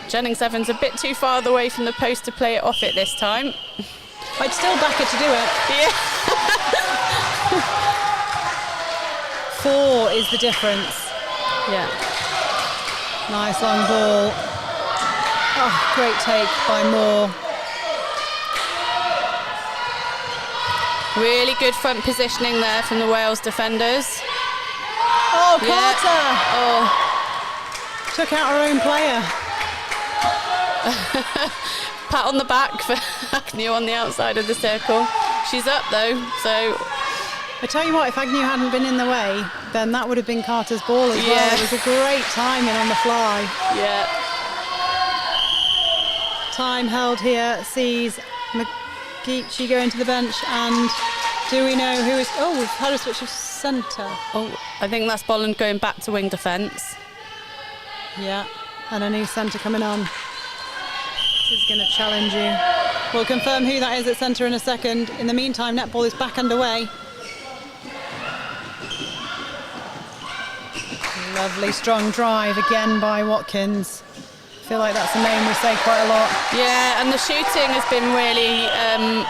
Jennings-Evans a bit too far away from the post to play it off it this time. I'd still back her to do it. Yeah. 4 is the difference. Yeah. Nice long ball. Oh, great take by Moore. Really good front positioning there from the Wales defenders. Oh, Carter! Yeah. Oh. Took out her own player. Pat on the back for Agnew on the outside of the circle. She's up though, so... I tell you what, if Agnew hadn't been in the way, then that would have been Carter's ball as well. It was a great timing on the fly. Yeah. Time held here sees McGeechee going to the bench, and do we know who is... Oh, we've had a switch of centre. Oh, I think that's Bolland going back to wing defence. Yeah, and a new centre coming on. This is going to challenge you. We'll confirm who that is at centre in a second. In the meantime, netball is back underway. Lovely strong drive again by Watkins. I feel like that's a name we say quite a lot. Yeah, and the shooting has been really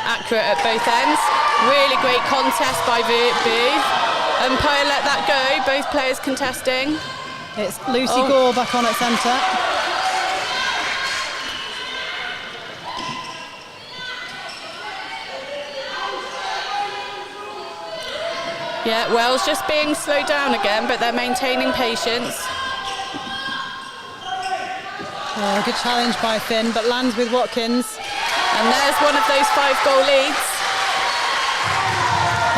accurate at both ends. Really great contest by Booth. Umpire let that go, both players contesting. It's Lucy Gore back on at centre. Yeah, Wells just being slowed down again, but they're maintaining patience. Oh, good challenge by Finn, but lands with Watkins. And there's one of those 5-goal leads.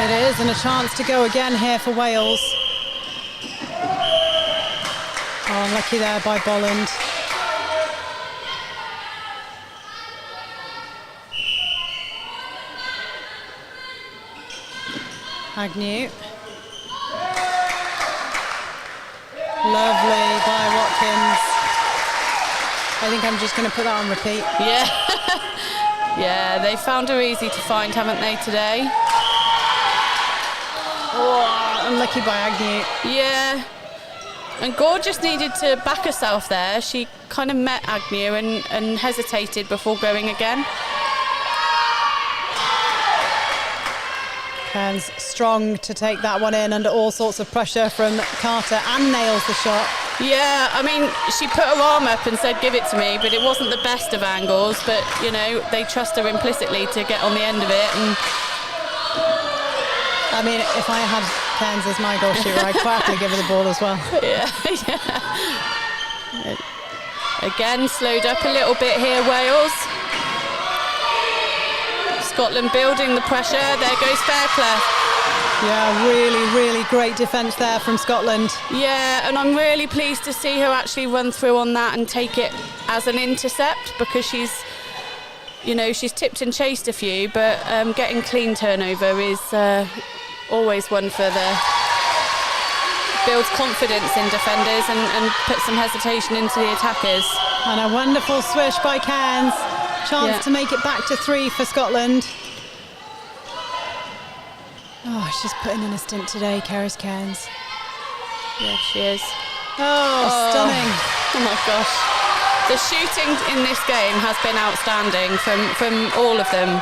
It is, and a chance to go again here for Wales. Oh, unlucky there by Bolland. Agnew. Lovely by Watkins. I think I'm just going to put that on repeat. Yeah. Yeah, they found her easy to find, haven't they, today? Oh, unlucky by Agnew. Yeah. And Gore just needed to back herself there. She kind of met Agnew and hesitated before going again. Cairns strong to take that one in under all sorts of pressure from Carter, and nails the shot. Yeah, I mean, she put her arm up and said, give it to me, but it wasn't the best of angles. But, you know, they trust her implicitly to get on the end of it. And I mean, if I had Cairns as my goal shooter, I'd quite happily give her the ball as well. Yeah, yeah. Again, slowed up a little bit here, Wales. Scotland building the pressure. There goes Fairclough. Yeah, really, really great defence there from Scotland. Yeah, and I'm really pleased to see her actually run through on that and take it as an intercept, because she's, you know, she's tipped and chased a few, but getting clean turnover is always one for the... builds confidence in defenders and puts some hesitation into the attackers. And a wonderful swish by Cairns. Chance to make it back to 3 for Scotland. Oh, she's putting in a stint today, Keris Cairns. Yeah, she is. Oh, stunning. Oh my gosh. The shooting in this game has been outstanding from all of them.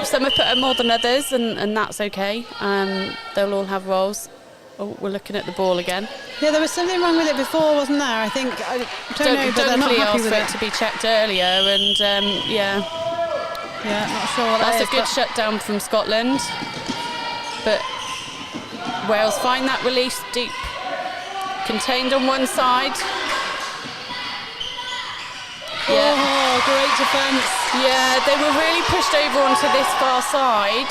Some have put her more than others, and that's okay. They'll all have roles. Oh, we're looking at the ball again. Yeah, there was something wrong with it before, wasn't there? I think, I don't know, but they're not happy with it. To be checked earlier, and yeah. Yeah, not sure what that is. That's a good shutdown from Scotland. But Wales find that release deep. Contained on one side. Yeah. Oh, great defence. Yeah, they were really pushed over onto this far side.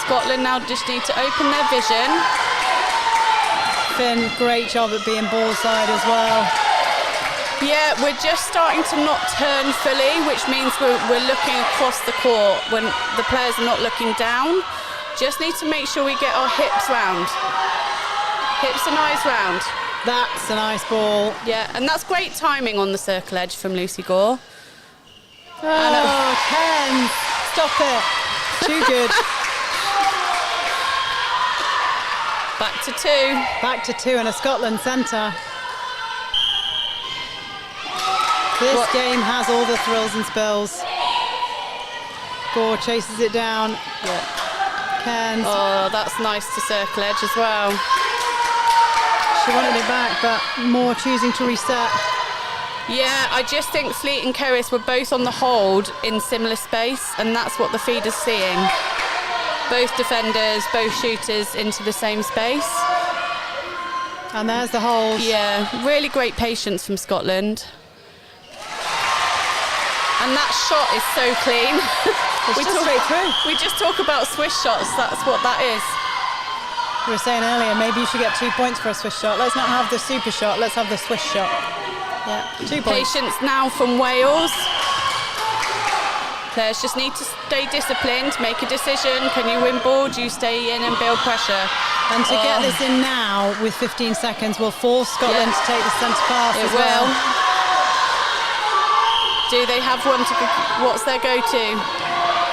Scotland now just need to open their vision. Finn, great job at being ball side as well. Yeah, we're just starting to not turn fully, which means we're looking across the court when the players are not looking down. Just need to make sure we get our hips round. Hips and eyes round. That's a nice ball. Yeah, and that's great timing on the circle edge from Lucy Gore. Oh, Ken, stop it. Too good. Back Back to 2. Back to 2 and a Scotland centre. This game has all the thrills and spills. Gore chases it down. Yeah. Cairns. Oh, that's nice to circle edge as well. She wanted it back, but Moore choosing to reset. Yeah, I just think Fleet and Kerris were both on the hold in similar space, and that's what the feeder's seeing. Both defenders, both shooters into the same space. And there's the hold. Yeah, really great patience from Scotland. And that shot is so clean. We just talk about swish shots, that's what that is. We were saying earlier, maybe you should get 2 points for a swish shot. Let's not have the super shot, let's have the swish shot. Yeah, 2 points. Patience now from Wales. Players just need to stay disciplined, make a decision. Can you win ball? Do you stay in and build pressure? And to get this in now with 15 seconds will force Scotland to take the centre pass as well. Do they have one to... What's their go-to?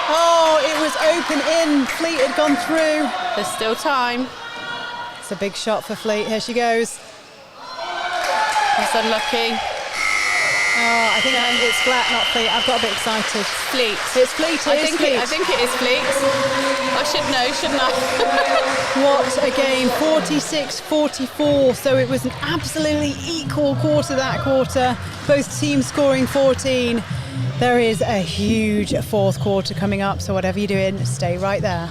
Oh, it was open in. Fleet had gone through. There's still time. It's a big shot for Fleet. Here she goes. That's unlucky. Oh, I think it's Flat, not Fleet. I've got a bit excited. Fleet. It's Fleet. I think it is Fleet. I should know, shouldn't I? What a game. 46-44. So it was an absolutely equal quarter that quarter. Both teams scoring 14. There is a huge fourth quarter coming up. So whatever you're doing, stay right there.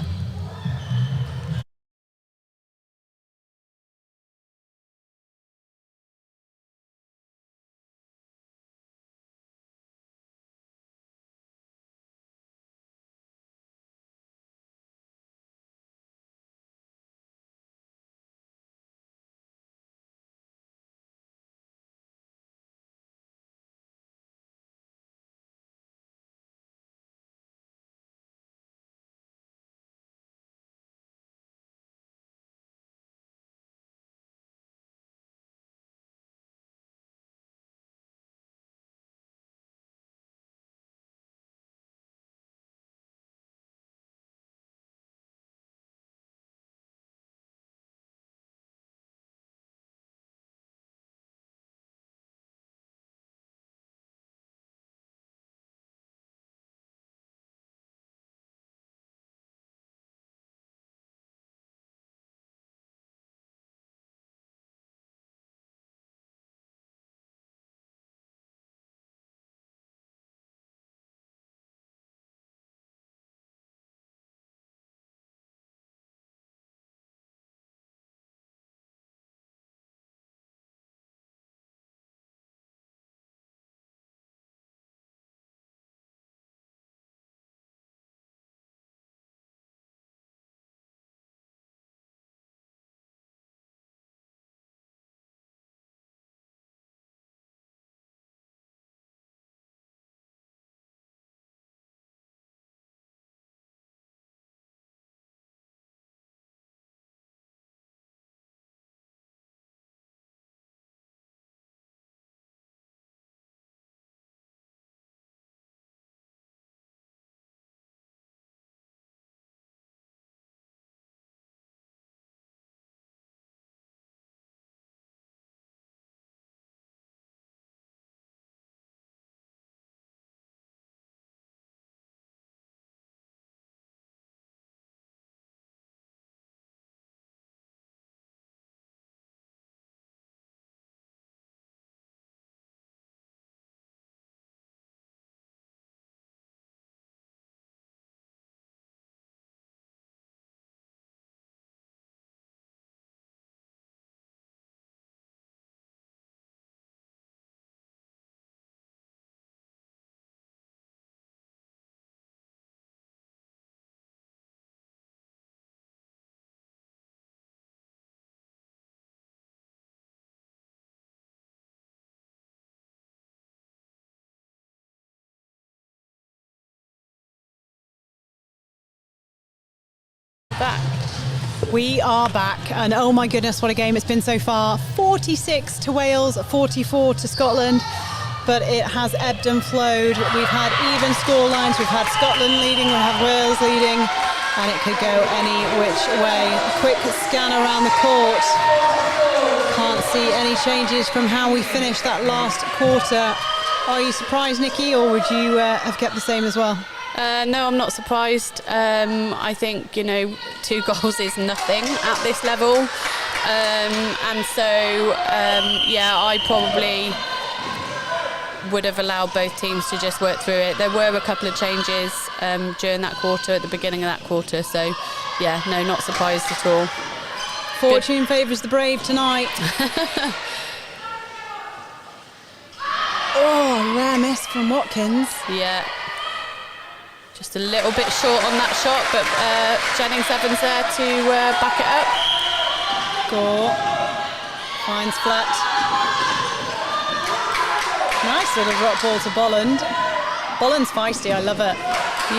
Back. We are back, and oh my goodness, what a game it's been so far. 46 to Wales, 44 to Scotland, but it has ebbed and flowed. We've had even score lines, we've had Scotland leading, we've had Wales leading. And it could go any which way. A quick scan around the court. Can't see any changes from how we finished that last quarter. Are you surprised, Nikki, or would you have kept the same as well? No, I'm not surprised. I think, 2 goals is nothing at this level. And so, I probably would have allowed both teams to just work through it. There were a couple of changes during that quarter, at the beginning of that quarter. So, no, not surprised at all. Fortune favours the brave tonight. Oh, rare miss from Watkins. Yeah. Just a little bit short on that shot, but Jennings-Evans there to back it up. Gore finds Flett. Nice little drop ball to Bolland. Bolland's feisty, I love it.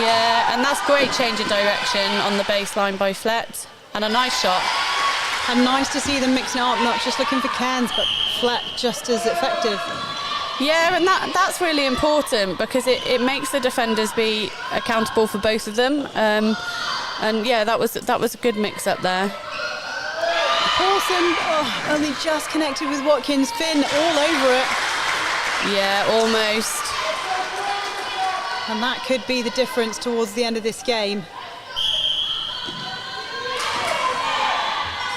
Yeah, and that's great change of direction on the baseline by Flett. And a nice shot. And nice to see them mixing it up, not just looking for Cairns, but Flett just as effective. Yeah, and that's really important because it makes the defenders be accountable for both of them. And that was a good mix up there. Paulson, only just connected with Watkins. Finn all over it. Yeah, almost. And that could be the difference towards the end of this game.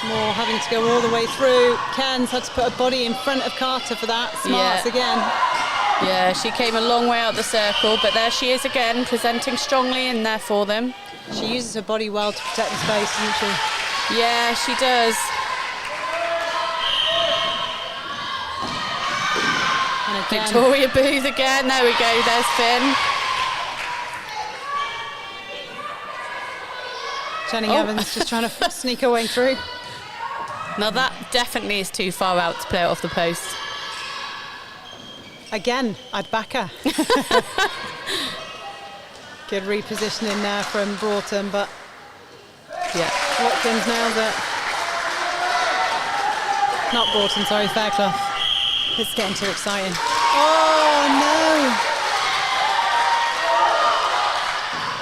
Moore having to go all the way through. Cairns had to put a body in front of Carter for that. Smarts again. Yeah, she came a long way out the circle, but there she is again, presenting strongly in there for them. She uses her body well to protect the space, doesn't she? Yeah, she does. And again. Victoria Booth again. There we go. There's Finn. Jennings-Evans just trying to sneak her way through. Now that definitely is too far out to play it off the post. Again, I'd back her. Good repositioning there from Broughton, but Watkins nails it. Not Broughton, sorry, Fairclough. It's getting too exciting. Oh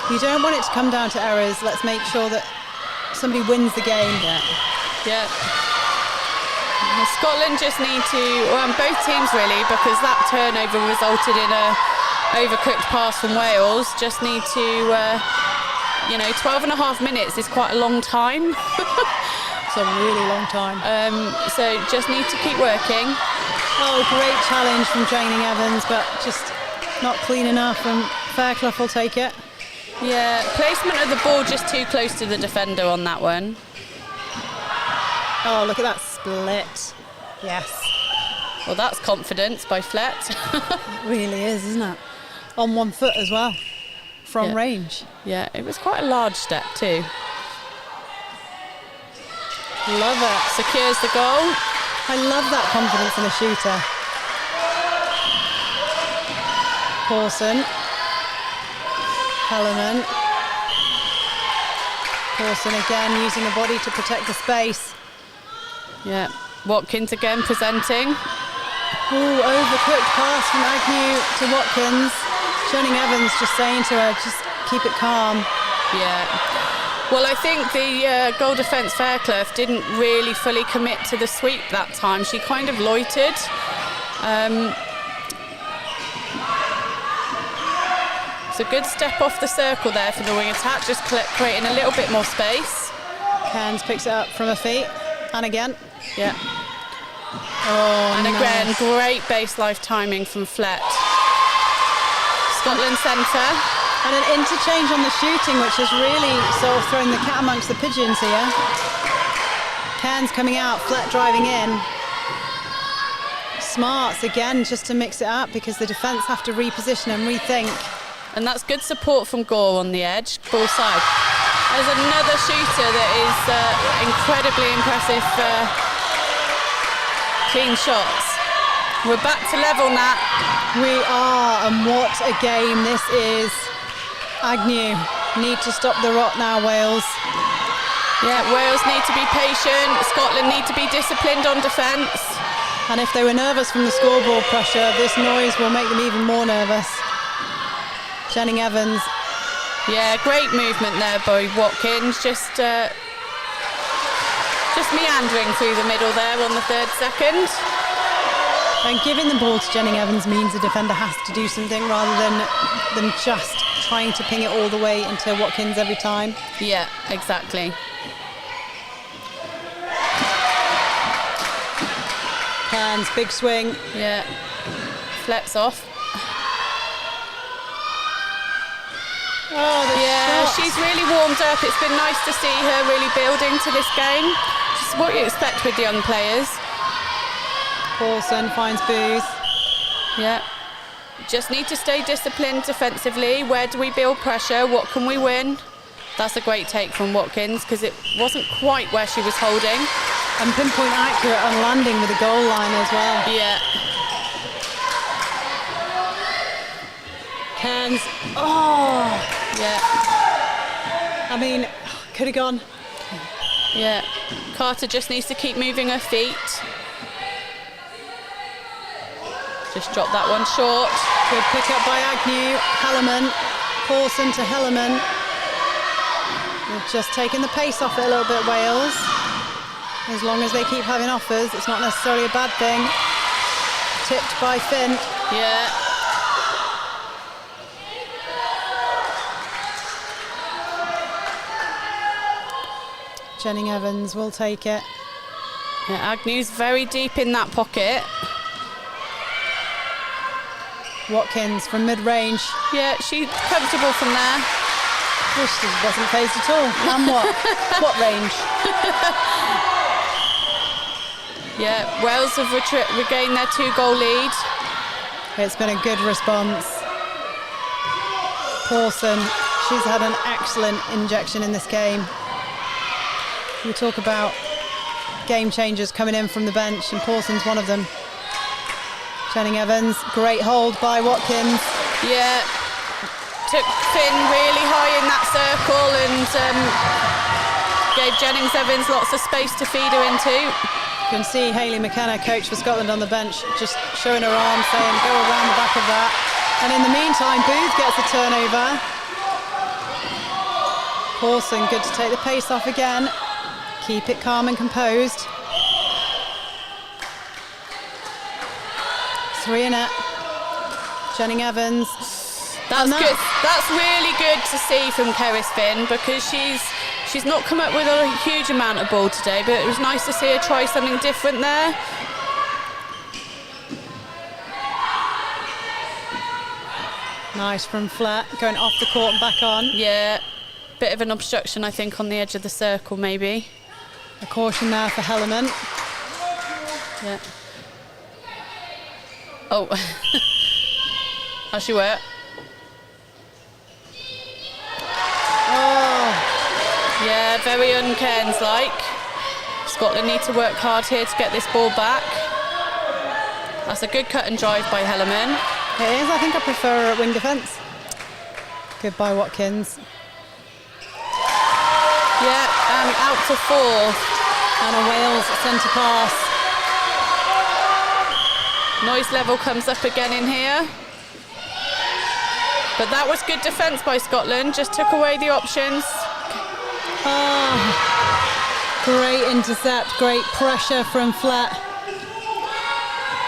no! You don't want it to come down to errors. Let's make sure that somebody wins the game. Yeah. Scotland just need to, both teams really, because that turnover resulted in a overcooked pass from Wales, just need to, 12 and a half minutes is quite a long time. It's a really long time. So just need to keep working. Oh, great challenge from Jennings-Evans, but just not clean enough, and Fairclough will take it. Yeah, placement of the ball just too close to the defender on that one. Oh, look at that split. Yes. Well, that's confidence by Flett. It really is, isn't it? On 1 foot as well, from range. Yeah, it was quite a large step too. Love it. Secures the goal. I love that confidence in a shooter. Pawson. Hellerman. Pawson again using the body to protect the space. Yeah, Watkins again presenting. Ooh, overcooked pass from Agnew to Watkins. Jennings-Evans just saying to her, just keep it calm. Yeah. Well, I think the goal defence Fairclough didn't really fully commit to the sweep that time. She kind of loitered. It's a good step off the circle there for the wing attack, just creating a little bit more space. Cairns picks it up from her feet. And again. Yeah. Oh, and nice. Again, great baseline timing from Flett. Scotland centre. And an interchange on the shooting, which has really sort of thrown the cat amongst the pigeons here. Cairns coming out, Flett driving in. Smarts again, just to mix it up, because the defence have to reposition and rethink. And that's good support from Gore on the edge, ball side. There's another shooter that is incredibly impressive clean shots. We're back to level, Nat. We are, and what a game this is. Agnew, need to stop the rot now, Wales. Yeah, Wales need to be patient. Scotland need to be disciplined on defence. And if they were nervous from the scoreboard pressure, this noise will make them even more nervous. Jennings-Evans Yeah, great movement there by Watkins. Just meandering through the middle there on the 3rd second. And giving the ball to Jennings Evans means the defender has to do something rather than them just trying to ping it all the way into Watkins every time. Yeah, exactly. Hands, big swing. Yeah, fleps off. Oh, yeah, shot. she's really warmed up. It's been nice to see her really building to this game. Just what you expect with young players. Paulson finds Booth. Yeah. Just need to stay disciplined defensively. Where do we build pressure? What can we win? That's a great take from Watkins because it wasn't quite where she was holding. And pinpoint accurate on landing with the goal line as well. Yeah. Cairns. Oh. Yeah. I mean, could have gone. Yeah. Carter just needs to keep moving her feet. Just dropped that one short. Good pick up by Agnew. Hellerman. Paulson to Hellerman. They've just taken the pace off it a little bit, Wales. As long as they keep having offers, it's not necessarily a bad thing. Tipped by Finn. Yeah. Jennings Evans will take it. Yeah, Agnew's very deep in that pocket. Watkins from mid-range. Yeah, she's comfortable from there. She wasn't phased at all. And what? What range? Yeah, Wales have regained their 2-goal lead. It's been a good response. Paulson, she's had an excellent injection in this game. We talk about game changers coming in from the bench, and Paulson's one of them. Jennings Evans, great hold by Watkins. Yeah, took Finn really high in that circle and gave Jennings Evans lots of space to feed her into. You can see Hayley McKenna, coach for Scotland, on the bench, just showing her arm, saying go around the back of that. And in the meantime, Booth gets a turnover. Paulson, good to take the pace off again. Keep it calm and composed. 3 in it. Jennings Evans. That's good. That's really good to see from Kerris Finn because she's not come up with a huge amount of ball today, but it was nice to see her try something different there. Nice from Flat, going off the court and back on. Yeah, bit of an obstruction I think on the edge of the circle maybe. A caution there for Hellerman. Yeah. Oh. As she were. Oh. Yeah, very un-Cairns-like. Scotland need to work hard here to get this ball back. That's a good cut and drive by Hellerman. It is, I think I prefer wing defence. Good by Watkins. Yeah, out to 4. And a Wales centre pass. Noise level comes up again in here. But that was good defence by Scotland, just took away the options. Oh, great intercept, great pressure from Flat.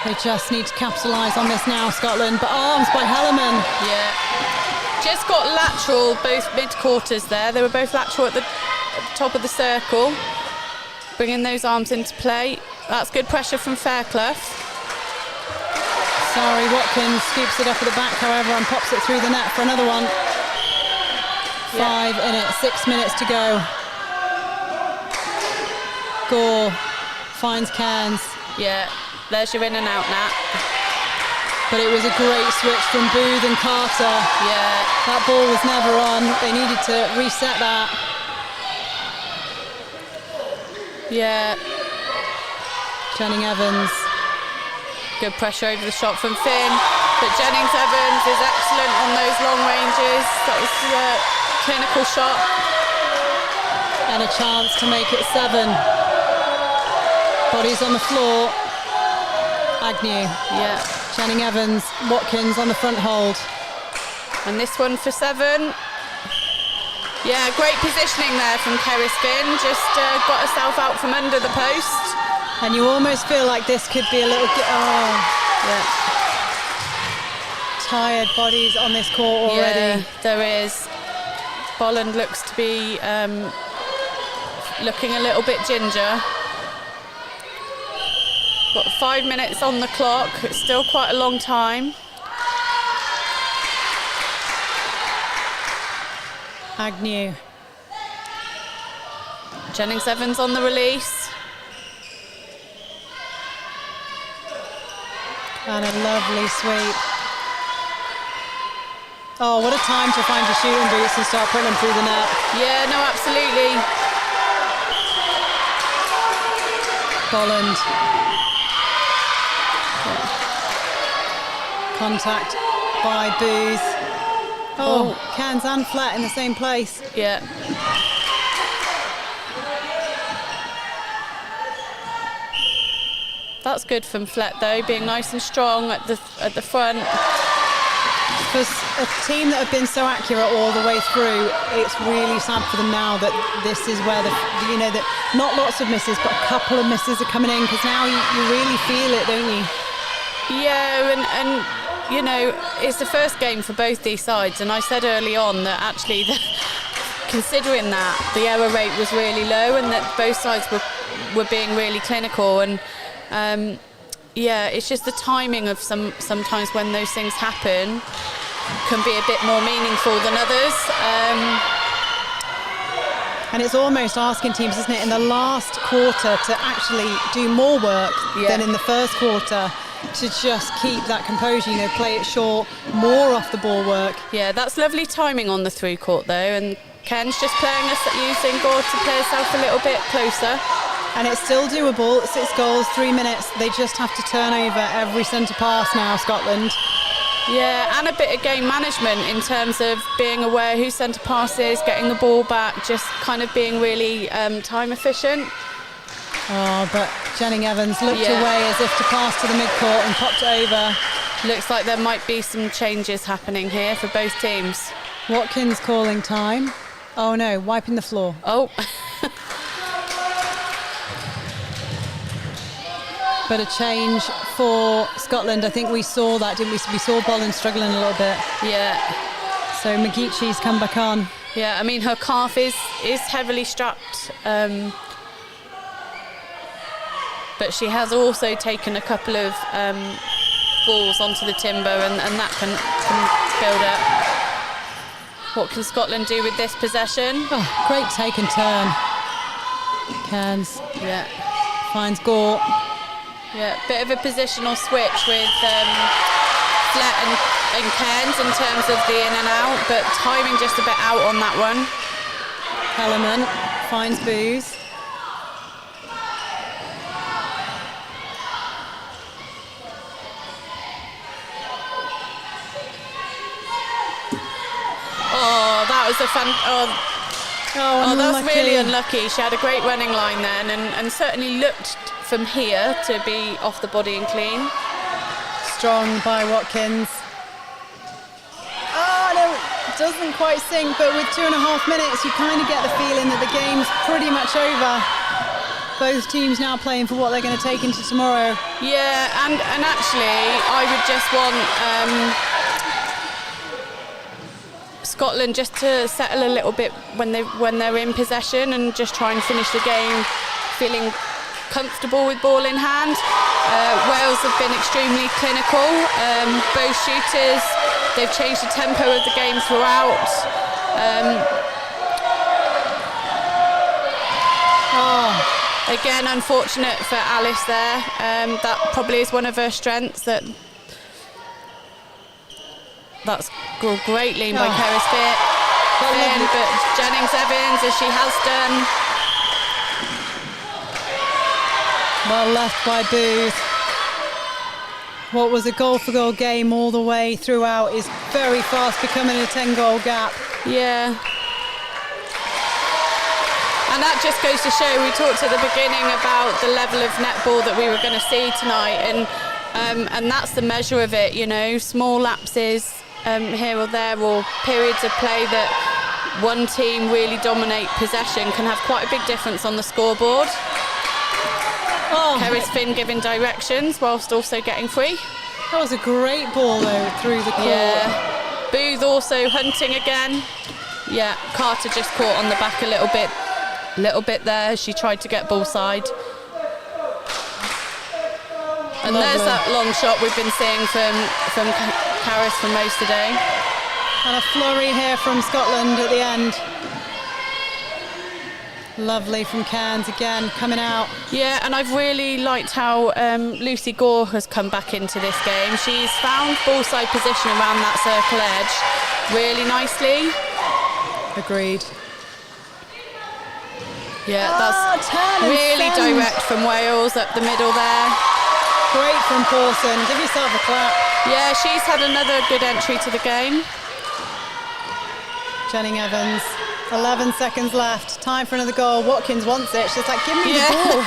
They just need to capitalise on this now, Scotland. But arms by Hellerman. Yeah. Just got lateral, both mid-quarters there. They were both lateral at the top of the circle. Bringing those arms into play. That's good pressure from Fairclough. Sorry, Watkins scoops it up at the back, however, and pops it through the net for another one. 5 in it, 6 minutes to go. Gore finds Cairns. Yeah, there's your in and out, Nat. But it was a great switch from Booth and Carter. Yeah. That ball was never on. They needed to reset that. Yeah. Jennings Evans. Good pressure over the shot from Finn. But Jennings Evans is excellent on those long ranges. That was a clinical shot. And a chance to make it 7. Bodies on the floor. Agnew. Yeah. Jennings Evans. Watkins on the front hold. And this one for 7. Yeah, great positioning there from Keris Finn. Just got herself out from under the post. And you almost feel like this could be a little... Yeah. Tired bodies on this court already. Yeah, there is. Bolland looks to be looking a little bit ginger. Got 5 minutes on the clock. It's still quite a long time. Agnew. Jennings-Evans on the release. And a lovely sweep. Oh, what a time to find your shooting boots and start putting them through the net. Yeah, no, absolutely. Bolland. Contact by Booth. Oh, Cairns and Flat in the same place. Yeah. That's good from Flett though, being nice and strong at the front. Because a team that have been so accurate all the way through, it's really sad for them now that this is where that not lots of misses, but a couple of misses are coming in, because now you really feel it, don't you? Yeah, and you know, it's the first game for both these sides, and I said early on that actually, considering that the error rate was really low and that both sides were being really clinical, and yeah, it's just the timing of sometimes when those things happen can be a bit more meaningful than others. And it's almost asking teams, isn't it, in the last quarter to actually do more work than in the first quarter, to just keep that composure, play it short, more off the ball work. Yeah, that's lovely timing on the through court though, and Ken's just playing us using Gore to play herself a little bit closer. And it's still doable. 6 goals, 3 minutes. They just have to turn over every centre pass now, Scotland. Yeah, and a bit of game management in terms of being aware who centre pass is, getting the ball back, just kind of being really time efficient. Oh, but Jennings-Evans looked away as if to pass to the mid-court and popped it over. Looks like there might be some changes happening here for both teams. Watkins calling time. Oh no, wiping the floor. Oh. But a change for Scotland. I think we saw that, didn't we? We saw Bolland struggling a little bit. Yeah. So McGeechee's come back on. Yeah, I mean, her calf is heavily strapped. But she has also taken a couple of falls onto the timber, and that can build up. What can Scotland do with this possession? Oh, great take and turn. Cairns. Yeah. Finds Gore. Yeah, bit of a positional switch with Flett and Cairns in terms of the in and out, but timing just a bit out on that one. Kellerman finds Booth. Oh, that was a fun... Oh, that was really unlucky. She had a great running line then, and certainly looked from here to be off the body and clean. Strong by Watkins. Oh, no, it doesn't quite sink, but with 2.5 minutes, you kind of get the feeling that the game's pretty much over. Both teams now playing for what they're going to take into tomorrow. Yeah, and actually, I would just want Scotland just to settle a little bit when they're in possession and just try and finish the game feeling comfortable with ball in hand. Wales have been extremely clinical. Both shooters, they've changed the tempo of the game throughout. Again, unfortunate for Alice there. That probably is one of her strengths. That's great lean by Keris Finn, but Jennings-Evans, as she has done. Well left by Booth. What was a goal-for-goal game all the way throughout is very fast becoming a 10-goal gap. Yeah. And that just goes to show, we talked at the beginning about the level of netball that we were going to see tonight, and that's the measure of it, small lapses here or there, or periods of play that one team really dominate possession can have quite a big difference on the scoreboard. Kerys Finn giving directions whilst also getting free. That was a great ball though through the court. Yeah. Booth also hunting again. Yeah, Carter just caught on the back a little bit there. She tried to get ball side. And Lovely. There's that long shot we've been seeing from Kerys for most of the day. And a flurry here from Scotland at the end. Lovely from Cairns again, coming out. Yeah, and I've really liked how Lucy Gore has come back into this game. She's found ball side position around that circle edge really nicely. Agreed. Yeah, that's really direct from Wales up the middle there. Great from Pawson. Give yourself a clap. Yeah, she's had another good entry to the game. Jennings Evans. 11 seconds left. Time for another goal. Watkins wants it. She's like, give me the ball.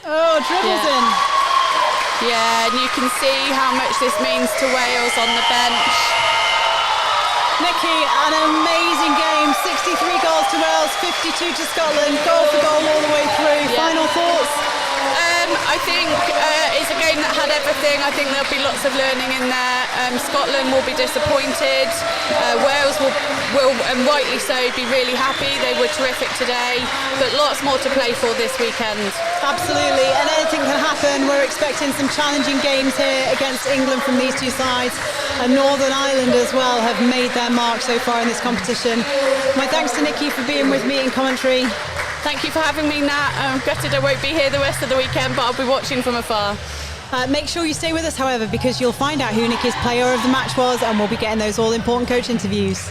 Oh, dribbles in. Yeah, and you can see how much this means to Wales on the bench. Nikki, an amazing game. 63 goals to Wales, 52 to Scotland. Goal for goal all the way through. Yeah. Final thoughts? I think it's a game that had everything. I think there'll be lots of learning in there. Scotland will be disappointed. Wales will, and rightly so, be really happy. They were terrific today, but lots more to play for this weekend. Absolutely, and anything can happen. We're expecting some challenging games here against England from these two sides, and Northern Ireland as well have made their mark so far in this competition. My thanks to Nikki for being with me in commentary. Thank you for having me, Nat. I'm gutted I won't be here the rest of the weekend, but I'll be watching from afar. Make sure you stay with us, however, because you'll find out who Nikki's player of the match was, and we'll be getting those all-important coach interviews.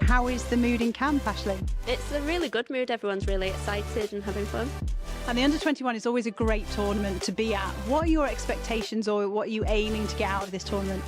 How is the mood in camp, Ashley? It's a really good mood. Everyone's really excited and having fun. And the Under-21 is always a great tournament to be at. What are your expectations, or what are you aiming to get out of this tournament?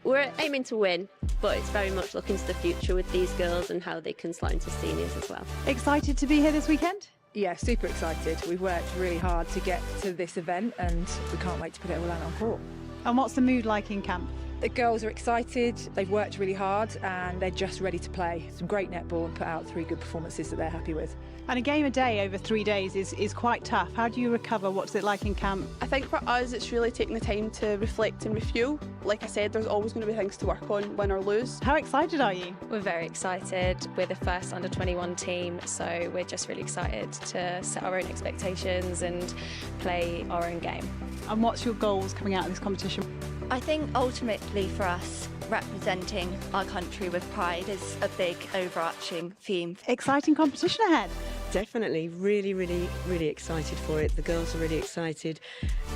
We're aiming to win, but it's very much looking to the future with these girls and how they can slot into seniors as well. Excited to be here this weekend? Yeah, super excited. We've worked really hard to get to this event and we can't wait to put it all out on court. And what's the mood like in camp? The girls are excited, they've worked really hard and they're just ready to play. Some great netball and put out 3 good performances that they're happy with. And a game a day over 3 days is quite tough. How do you recover? What's it like in camp? I think for us it's really taking the time to reflect and refuel. Like I said, there's always going to be things to work on, win or lose. How excited are you? We're very excited. We're the first Under-21 team, so we're just really excited to set our own expectations and play our own game. And what's your goals coming out of this competition? I think ultimately for us, representing our country with pride is a big overarching theme. Exciting competition ahead. Definitely, really excited for it. The girls are really excited.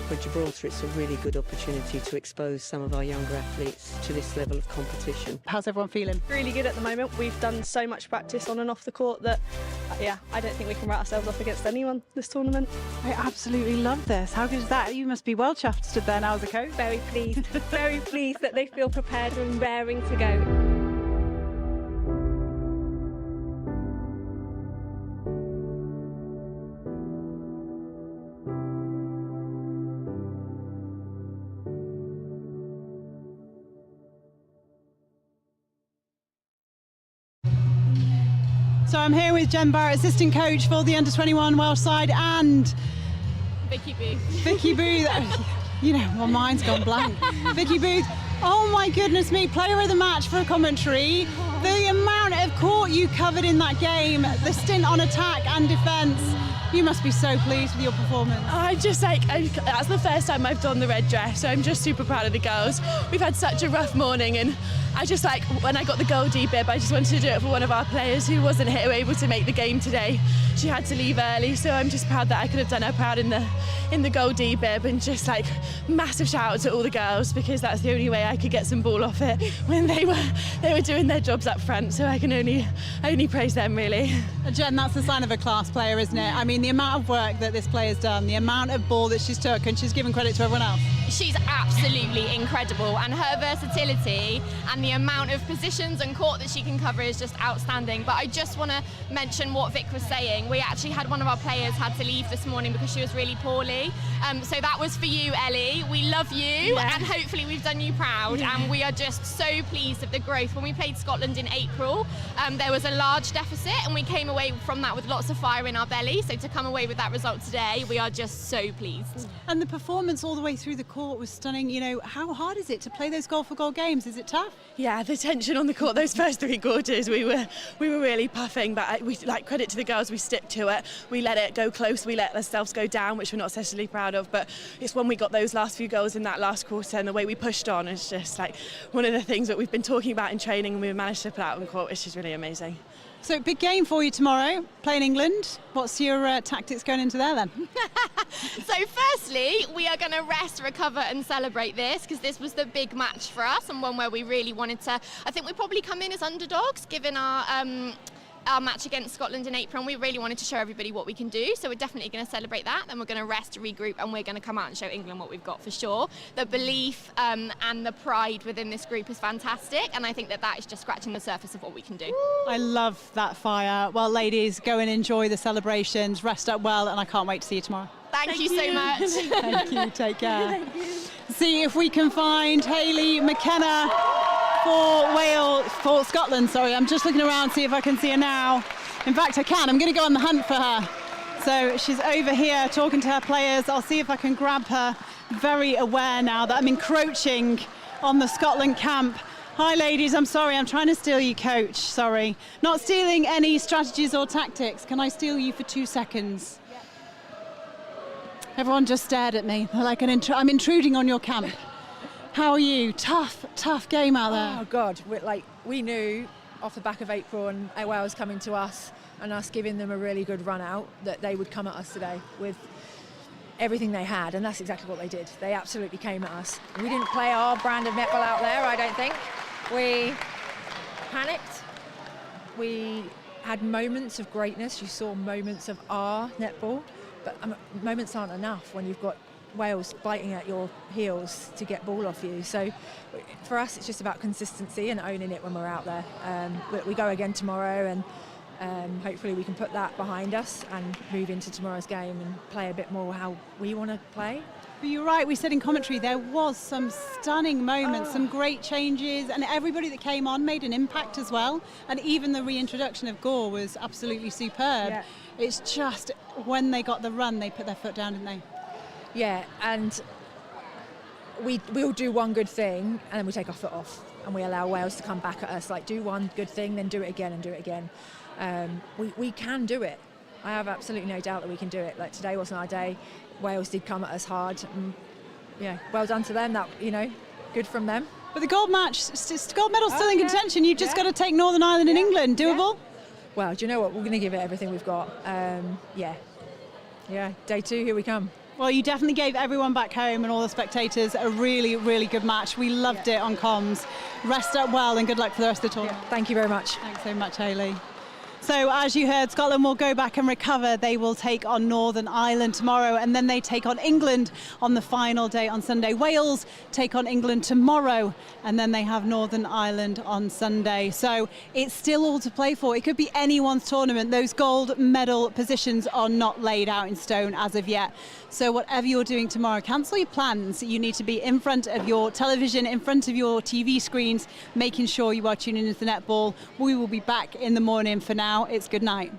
For Gibraltar, it's a really good opportunity to expose some of our younger athletes to this level of competition. How's everyone feeling? Really good at the moment. We've done so much practice on and off the court that, I don't think we can write ourselves off against anyone this tournament. I absolutely love this. How good is that? You must be well chuffed stood there now as a coach. Very pleased that they feel prepared and raring to go. So I'm here with Jen Barrett, assistant coach for the Under-21 Welsh side, and Vicky Booth. Vicky Booth. You know, my mind's gone blank. Vicky Booth, oh my goodness me, player of the match for a commentary. The amount of court you covered in that game, the stint on attack and defence. You must be so pleased with your performance. I'm just like, that's the first time I've donned the red dress, so I'm just super proud of the girls. We've had such a rough morning, and I just like, when I got the goldie bib, I just wanted to do it for one of our players who wasn't able to make the game today. She had to leave early, so I'm just proud that I could have done her proud in the goldie bib, and just like massive shout out to all the girls, because that's the only way I could get some ball off it when they were doing their jobs up front, so I can only praise them, really. Jen, that's the sign of a class player, isn't it? I mean, the amount of work that this player's done, the amount of ball that she's took, and she's given credit to everyone else. She's absolutely incredible, and her versatility and the amount of positions and court that she can cover is just outstanding. But I just want to mention what Vic was saying. We actually had one of our players had to leave this morning because she was really poorly. So that was for you, Ellie. We love you, and hopefully we've done you proud. And we are just so pleased of the growth. When we played Scotland in April, there was a large deficit, and we came away from that with lots of fire in our belly. So to come away with that result today, we are just so pleased. And the performance all the way through the court was stunning. You know, how hard is it to play those goal-for-goal games? Is it tough? Yeah, the tension on the court those first 3 quarters, we were really puffing, but we like credit to the girls, we stick to it. We let it go close, we let ourselves go down, which we're not especially proud of, but it's when we got those last few goals in that last quarter and the way we pushed on, it's just like one of the things that we've been talking about in training, and we managed to put out on court, which is really amazing. So big game for you tomorrow, playing England. What's your tactics going into there then? So firstly, we are going to rest, recover and celebrate this, because this was the big match for us, and one where we really wanted to, I think we probably come in as underdogs given our match against Scotland in April, and we really wanted to show everybody what we can do, so we're definitely going to celebrate that. Then we're going to rest, regroup, and we're going to come out and show England what we've got for sure. The belief and the pride within this group is fantastic, and I think that is just scratching the surface of what we can do. I love that fire. Well, ladies, go and enjoy the celebrations, rest up well, and I can't wait to see you tomorrow. Thank you so much. Thank you, take care. See if we can find Hayley McKenna for Scotland, sorry. I'm just looking around, see if I can see her now. In fact, I can. I'm going to go on the hunt for her. So she's over here talking to her players. I'll see if I can grab her. Very aware now that I'm encroaching on the Scotland camp. Hi, ladies. I'm sorry. I'm trying to steal you, coach. Sorry. Not stealing any strategies or tactics. Can I steal you for 2 seconds? Yeah. Everyone just stared at me. They're like, I'm intruding on your camp. How are you? Tough game out there. Oh God, we knew off the back of April and Wales coming to us and us giving them a really good run out that they would come at us today with everything they had, and that's exactly what they did. They absolutely came at us. We didn't play our brand of netball out there, I don't think. We panicked. We had moments of greatness. You saw moments of our netball, but moments aren't enough when you've got Wales biting at your heels to get ball off you. So for us, it's just about consistency and owning it when we're out there. We go again tomorrow, and hopefully we can put that behind us and move into tomorrow's game and play a bit more how we want to play. But you're right, we said in commentary there was some stunning moments, some great changes, and everybody that came on made an impact as well. And even the reintroduction of Gore was absolutely superb. Yeah. It's just when they got the run, they put their foot down, didn't they? Yeah, and we'll do one good thing and then we take our foot off and we allow Wales to come back at us. Like, do one good thing, then do it again and do it again. We can do it. I have absolutely no doubt that we can do it. Like, today wasn't our day. Wales did come at us hard. And, yeah, well done to them. That, good from them. But the gold medal's still in contention. You've just got to take Northern Ireland and England. Doable? Well, do you know what? We're going to give it everything we've got. Yeah, day 2, here we come. Well, you definitely gave everyone back home and all the spectators a really, really good match. We loved it on comms. Rest up well and good luck for the rest of the tournament. Thank you very much. Thanks so much, Hayley. So as you heard, Scotland will go back and recover. They will take on Northern Ireland tomorrow, and then they take on England on the final day on Sunday. Wales take on England tomorrow, and then they have Northern Ireland on Sunday. So it's still all to play for. It could be anyone's tournament. Those gold medal positions are not laid out in stone as of yet. So whatever you're doing tomorrow, cancel your plans. You need to be in front of your television, in front of your TV screens, making sure you are tuning into the netball. We will be back in the morning. For now, it's good night.